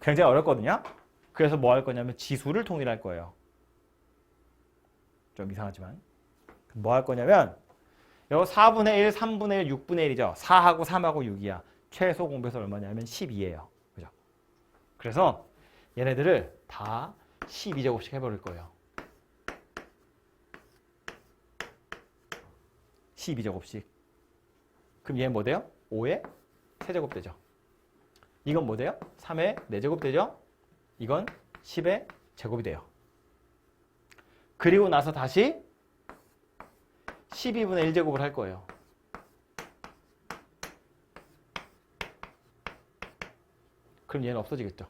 굉장히 어렵거든요. 그래서 뭐 할 거냐면 지수를 통일할 거예요. 좀 이상하지만. 뭐 할 거냐면 이거 4분의 1, 3분의 1, 6분의 1이죠. 4하고 3하고 6이야. 최소 공배수 얼마냐면 12예요. 그죠? 그래서 얘네들을 다 12제곱씩 해버릴 거예요. 12제곱씩. 그럼 얘는 뭐 돼요? 5의 세제곱 되죠. 이건 뭐 돼요? 3의 4제곱 되죠. 이건 10의 제곱이 돼요. 그리고 나서 다시 12분의 1제곱을 할 거예요. 그럼 얘는 없어지겠죠.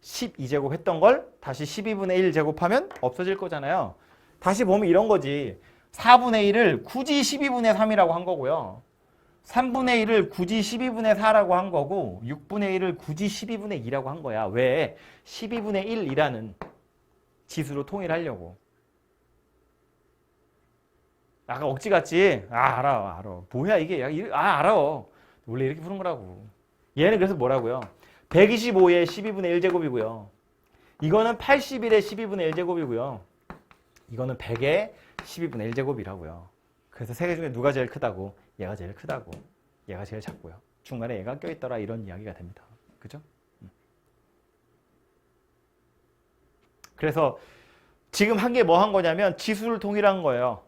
12제곱 했던 걸 다시 12분의 1 제곱하면 없어질 거잖아요. 다시 보면 이런 거지. 4분의 1을 굳이 12분의 3이라고 한 거고요. 3분의 1을 굳이 12분의 4라고 한 거고 6분의 1을 굳이 12분의 2라고 한 거야. 왜? 12분의 1이라는 지수로 통일하려고. 아까 억지 같지? 알아. 뭐야 이게? 알아. 원래 이렇게 푸는 거라고. 얘는 그래서 뭐라고요? 125의 12분의 1제곱이고요. 이거는 81의 12분의 1제곱이고요. 이거는 100의 12분의 1제곱이라고요. 그래서 세 개 중에 누가 제일 크다고? 얘가 제일 크다고. 얘가 제일 작고요. 중간에 얘가 껴있더라 이런 이야기가 됩니다. 그죠? 그래서 지금 한 게 뭐 한 거냐면 지수를 통일한 거예요.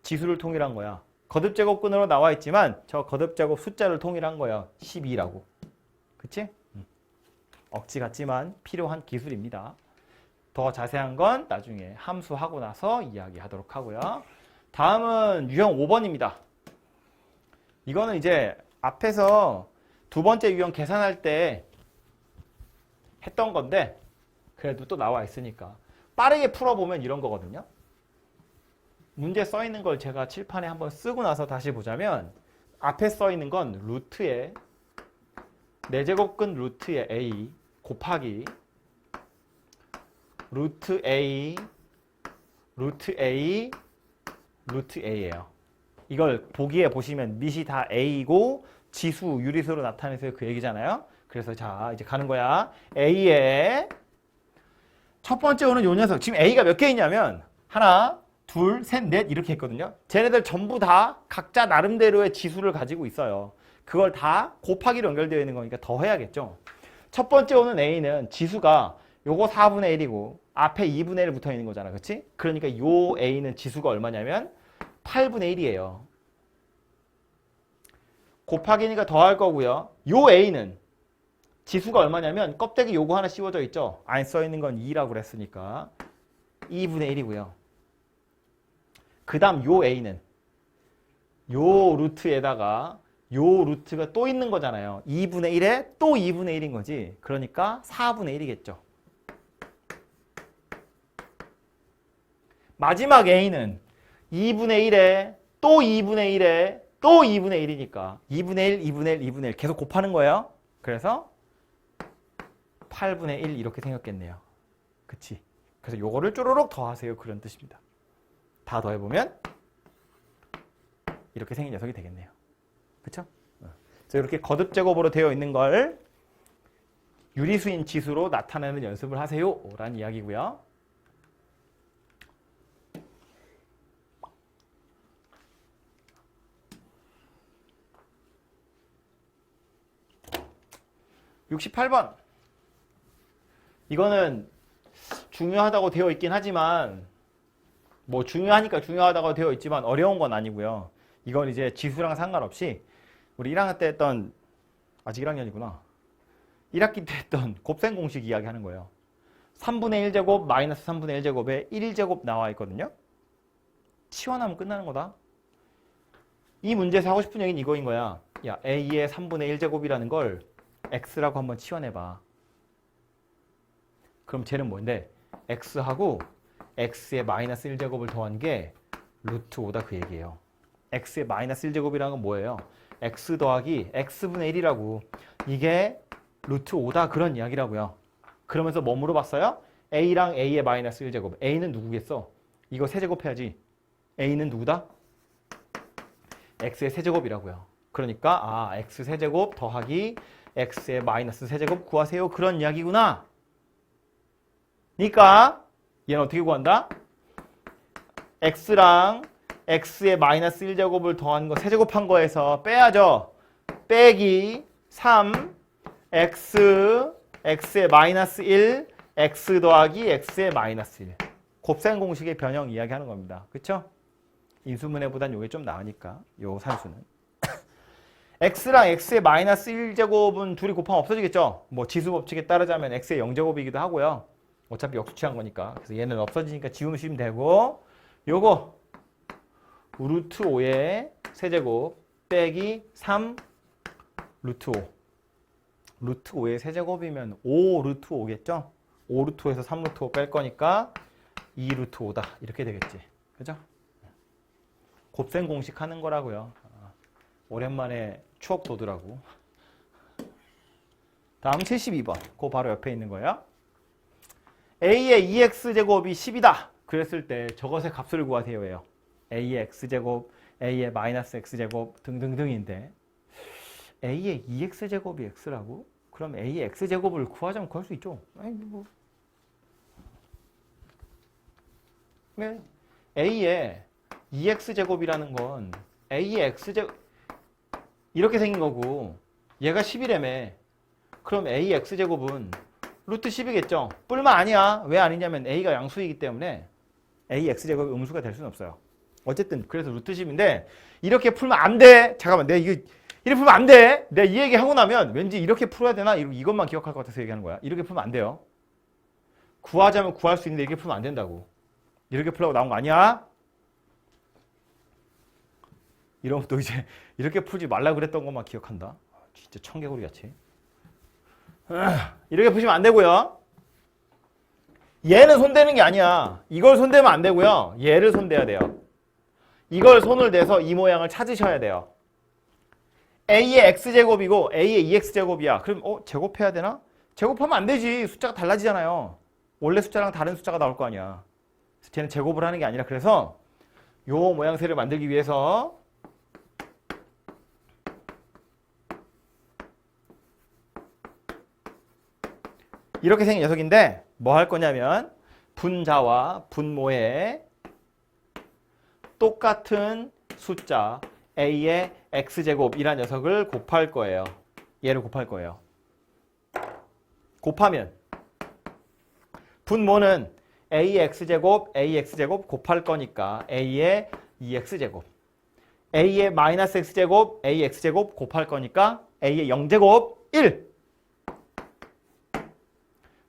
지수를 통일한 거야. 거듭제곱근으로 나와 있지만 저 거듭제곱 숫자를 통일한 거예요. 12라고. 그치? 억지 같지만 필요한 기술입니다. 더 자세한 건 나중에 함수하고 나서 이야기하도록 하고요. 다음은 유형 5번입니다. 이거는 이제 앞에서 두 번째 유형 계산할 때 했던 건데 그래도 또 나와 있으니까 빠르게 풀어보면 이런 거거든요. 문제 써 있는 걸 제가 칠판에 한번 쓰고 나서 다시 보자면 앞에 써 있는 건 루트의 4제곱근 루트의 a 곱하기 루트 a 루트A예요. 이걸 보기에 보시면 밑이 다 A이고 지수, 유리수로 나타내서 그 얘기잖아요. 그래서 자 이제 가는 거야. A에 첫 번째 오는 요 녀석. 지금 A가 몇 개 있냐면 하나, 둘, 셋, 넷 이렇게 했거든요. 쟤네들 전부 다 각자 나름대로의 지수를 가지고 있어요. 그걸 다 곱하기로 연결되어 있는 거니까 더 해야겠죠. 첫 번째 오는 A는 지수가 요거 4분의 1이고 앞에 2분의 1 붙어 있는 거잖아. 그치? 그러니까 요 A는 지수가 얼마냐면 8분의 1이에요. 곱하기니까 더할 거고요. 요 A는 지수가 얼마냐면 껍데기 요거 하나 씌워져 있죠. 안 써 있는 건 2라고 그랬으니까 2분의 1이고요. 그 다음 요 A는 요 루트에다가 요 루트가 또 있는 거잖아요. 2분의 1에 또 2분의 1인 거지. 그러니까 4분의 1이겠죠. 마지막 A는 2분의 1에 또 2분의 1에 또 2분의 1이니까 2분의 1, 2분의 1, 2분의 1 계속 곱하는 거예요. 그래서 8분의 1 이렇게 생겼겠네요. 그치? 그래서 요거를 쪼르륵 더하세요. 그런 뜻입니다. 다 더해보면 이렇게 생긴 녀석이 되겠네요. 그쵸? 그래서 이렇게 거듭제곱으로 되어 있는 걸 유리수인 지수로 나타내는 연습을 하세요. 라는 이야기고요. (68번) 이거는 중요하다고 되어 있긴 하지만 뭐 중요하니까 중요하다고 되어 있지만 어려운 건 아니고요. 이건 이제 지수랑 상관없이 우리 1학년 때 했던 아직 1학년이구나. 1학기 때 했던 곱셈 공식 이야기 하는 거예요. 3분의 1제곱 마이너스 3분의 1제곱에 1제곱 나와 있거든요. 치환하면 끝나는 거다. 이 문제에서 하고 싶은 얘기는 이거인 거야. 야, a의 3분의 1제곱이라는 걸 x라고 한번 치환해봐. 그럼 쟤는 뭔데? x하고 x의 마이너스 1제곱을 더한 게 루트 5다 그 얘기예요. x의 마이너스 1제곱이라는 건 뭐예요? x 더하기 x분의 1이라고. 이게 루트 5다 그런 이야기라고요. 그러면서 뭐 물어봤어요? a랑 a의 마이너스 1제곱. a는 누구겠어? 이거 세제곱해야지. a는 누구다? x의 세제곱이라고요. 그러니까 x 세제곱 더하기 x의 마이너스 세제곱 구하세요. 그런 이야기구나. 그러니까 얘는 어떻게 구한다? x랑 x의 마이너스 1제곱을 더한 거 세제곱한 거에서 빼야죠. 빼기 3 x의 마이너스 1 x 더하기 x의 마이너스 1. 곱셈 공식의 변형 이야기하는 겁니다. 그렇죠? 인수분해보단 이게 좀 나으니까 요 산수는 x랑 x의 마이너스 1제곱은 둘이 곱하면 없어지겠죠. 뭐 지수 법칙에 따르자면 x의 0제곱이기도 하고요. 어차피 역수치한 거니까. 그래서 얘는 없어지니까 지우시면 되고, 요거 루트 5의 세제곱 빼기 3 루트 5. 루트 5의 세제곱이면 5 루트 5겠죠? 5 루트 5에서 3 루트 5 뺄 거니까 2 루트 5다. 이렇게 되겠지. 그죠? 곱셈 공식 하는 거라고요. 오랜만에 추억 돋으라고. 다음 72번. 그거 바로 옆에 있는 거예요. a의 2x제곱이 10이다. 그랬을 때 저것의 값을 구하세요. 예요. a의 x제곱, a의 마이너스 x제곱 등등등인데 a의 2x제곱이 x라고? 그럼 a의 x제곱을 구하자면 구할 수 있죠. 아니 뭐. 왜? a의 2x제곱이라는 건 a의 x제곱 이렇게 생긴 거고 얘가 10이라며. 그럼 a의 x제곱은 루트 10이겠죠. 뿔만 아니야. 왜 아니냐면 a가 양수이기 때문에 a x제곱이 음수가 될 수는 없어요. 어쨌든 그래서 루트 10인데 이렇게 풀면 안 돼. 잠깐만 내가 이렇게 풀면 안 돼. 내가 이 얘기 하고 나면 왠지 이렇게 풀어야 되나? 이것만 기억할 것 같아서 얘기하는 거야. 이렇게 풀면 안 돼요. 구하자면 구할 수 있는데 이렇게 풀면 안 된다고. 이렇게 풀라고 나온 거 아니야? 이러면 또 이제 이렇게 풀지 말라 그랬던 것만 기억한다. 진짜 청개구리 같이. 이렇게 푸시면 안 되고요. 얘는 손대는 게 아니야. 이걸 손대면 안 되고요. 얘를 손대야 돼요. 이걸 손을 대서 이 모양을 찾으셔야 돼요. a의 x제곱이고 a의 2x제곱이야. 그럼 제곱해야 되나? 제곱하면 안 되지. 숫자가 달라지잖아요. 원래 숫자랑 다른 숫자가 나올 거 아니야. 그래서 쟤는 제곱을 하는 게 아니라 그래서 요 모양새를 만들기 위해서 이렇게 생긴 녀석인데 뭐 할 거냐면 분자와 분모에 똑같은 숫자 a의 x제곱이라는 녀석을 곱할 거예요. 얘를 곱할 거예요. 곱하면 분모는 a의 x제곱, a의 x제곱 곱할 거니까 a의 2x제곱, a의 마이너스 x제곱, a의 x제곱 곱할 거니까 a의 0제곱 1.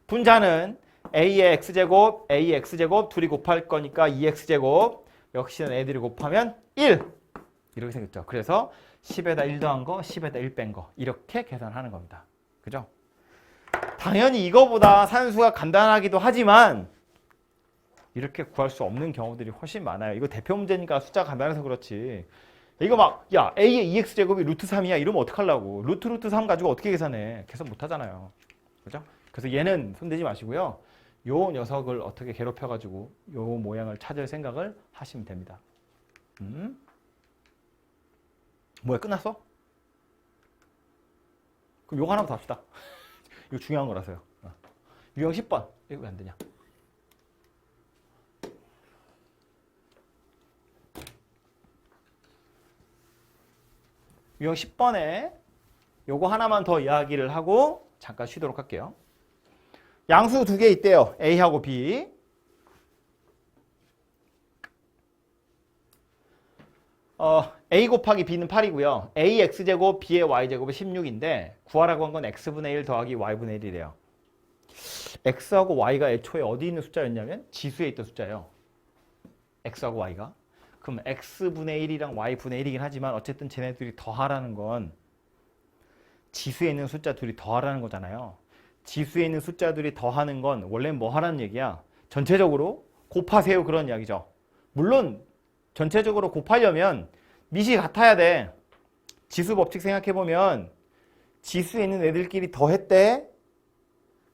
분자는 a의 x제곱, a의 x제곱 둘이 곱할 거니까 2x제곱 역시는 애들이 곱하면 1. 이렇게 생겼죠. 그래서 10에다 1 더한 거, 10에다 1 뺀 거 이렇게 계산하는 겁니다. 그죠? 당연히 이거보다 산수가 간단하기도 하지만 이렇게 구할 수 없는 경우들이 훨씬 많아요. 이거 대표 문제니까 숫자가 간단해서 그렇지. 이거 막 야 a의 2x제곱이 루트 3이야 이러면 어떡하려고. 루트 3 가지고 어떻게 계산해. 계산 못하잖아요. 그죠? 그래서 얘는 손대지 마시고요. 요 녀석을 어떻게 괴롭혀가지고 요 모양을 찾을 생각을 하시면 됩니다. 뭐야 끝났어? 그럼 요거 하나만 더 합시다. 이거 중요한 거라서요. 유형 10번. 이거 왜 안 되냐? 유형 10번에 요거 하나만 더 이야기를 하고 잠깐 쉬도록 할게요. 양수 두 개 있대요. A하고 B. a 곱하기 b는 8이고요. ax제곱 b의 y제곱은 16인데 구하라고 한 건 x분의 1 더하기 y분의 1이래요. x하고 y가 애초에 어디 있는 숫자였냐면 지수에 있던 숫자예요. x하고 y가. 그럼 x분의 1이랑 y분의 1이긴 하지만 어쨌든 쟤네들이 더하라는 건 지수에 있는 숫자 둘이 더하라는 거잖아요. 지수에 있는 숫자들이 더하는 건 원래 뭐 하라는 얘기야? 전체적으로 곱하세요 그런 이야기죠. 물론 전체적으로 곱하려면 밑이 같아야 돼. 지수 법칙 생각해보면 지수에 있는 애들끼리 더했대.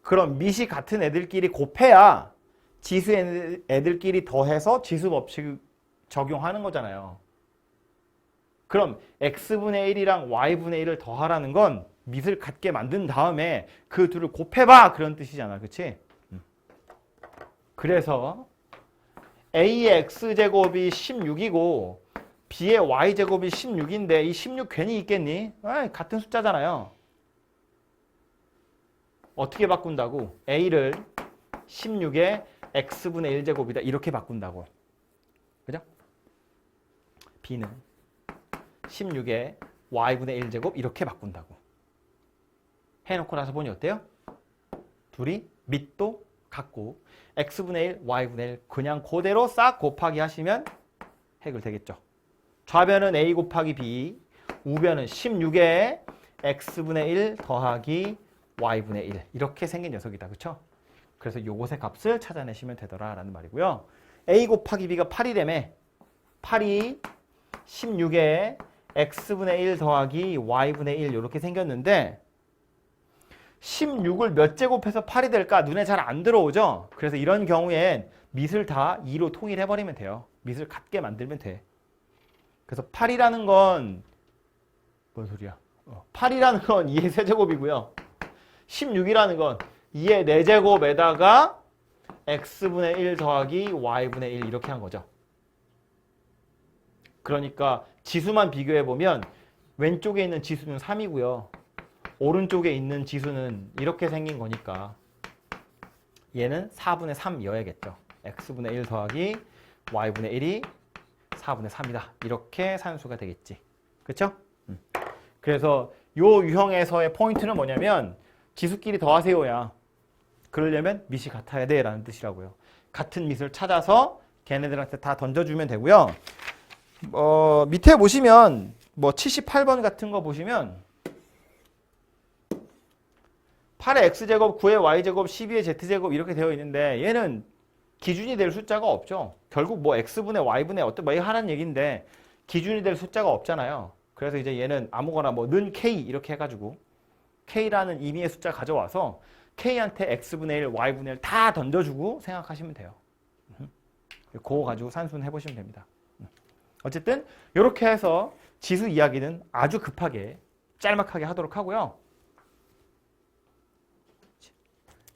그럼 밑이 같은 애들끼리 곱해야 지수에 있는 애들끼리 더해서 지수 법칙 적용하는 거잖아요. 그럼 x분의 1이랑 y분의 1을 더하라는 건 밑을 같게 만든 다음에 그 둘을 곱해봐 그런 뜻이잖아. 그치? 그래서 a의 x제곱이 16이고 b의 y제곱이 16인데 이 16 괜히 있겠니? 같은 숫자잖아요. 어떻게 바꾼다고? a를 16의 x분의 1제곱이다 이렇게 바꾼다고. 그죠? b는 16의 y분의 1제곱 이렇게 바꾼다고. 해놓고 나서 보니 어때요? 둘이 밑도 같고 x분의 1, y분의 1 그냥 그대로 싹 곱하기 하시면 해결되겠죠. 좌변은 a 곱하기 b, 우변은 16의 x분의 1 더하기 y분의 1 이렇게 생긴 녀석이다. 그렇죠? 그래서 요것의 값을 찾아내시면 되더라 라는 말이고요. a 곱하기 b가 8이라며 8이 16의 x분의 1 더하기 y분의 1 이렇게 생겼는데 16을 몇 제곱해서 8이 될까? 눈에 잘 안 들어오죠? 그래서 이런 경우엔 밑을 다 2로 통일해버리면 돼요. 밑을 같게 만들면 돼. 그래서 8이라는 건 뭔 소리야? 8이라는 건 2의 세제곱이고요. 16이라는 건 2의 4제곱에다가 x분의 1 더하기 y분의 1 이렇게 한 거죠. 그러니까 지수만 비교해보면 왼쪽에 있는 지수는 3이고요. 오른쪽에 있는 지수는 이렇게 생긴 거니까 얘는 4분의 3이어야겠죠. x분의 1 더하기 y분의 1이 4분의 3이다. 이렇게 산수가 되겠지. 그렇죠? 그래서 요 유형에서의 포인트는 뭐냐면 지수끼리 더하세요야. 그러려면 밑이 같아야 돼 라는 뜻이라고요. 같은 밑을 찾아서 걔네들한테 다 던져주면 되고요. 밑에 보시면 뭐 78번 같은 거 보시면 8의 x제곱, 9의 y제곱, 12의 z제곱 이렇게 되어 있는데 얘는 기준이 될 숫자가 없죠. 결국 뭐 x분의 y분의 어떤 뭐 하라는 얘기인데 기준이 될 숫자가 없잖아요. 그래서 이제 얘는 아무거나 뭐 는 k 이렇게 해가지고 k라는 임의의 숫자 가져와서 k한테 x분의 1, y분의 1 다 던져주고 생각하시면 돼요. 그거 가지고 산수는 해보시면 됩니다. 어쨌든 이렇게 해서 지수 이야기는 아주 급하게 짤막하게 하도록 하고요.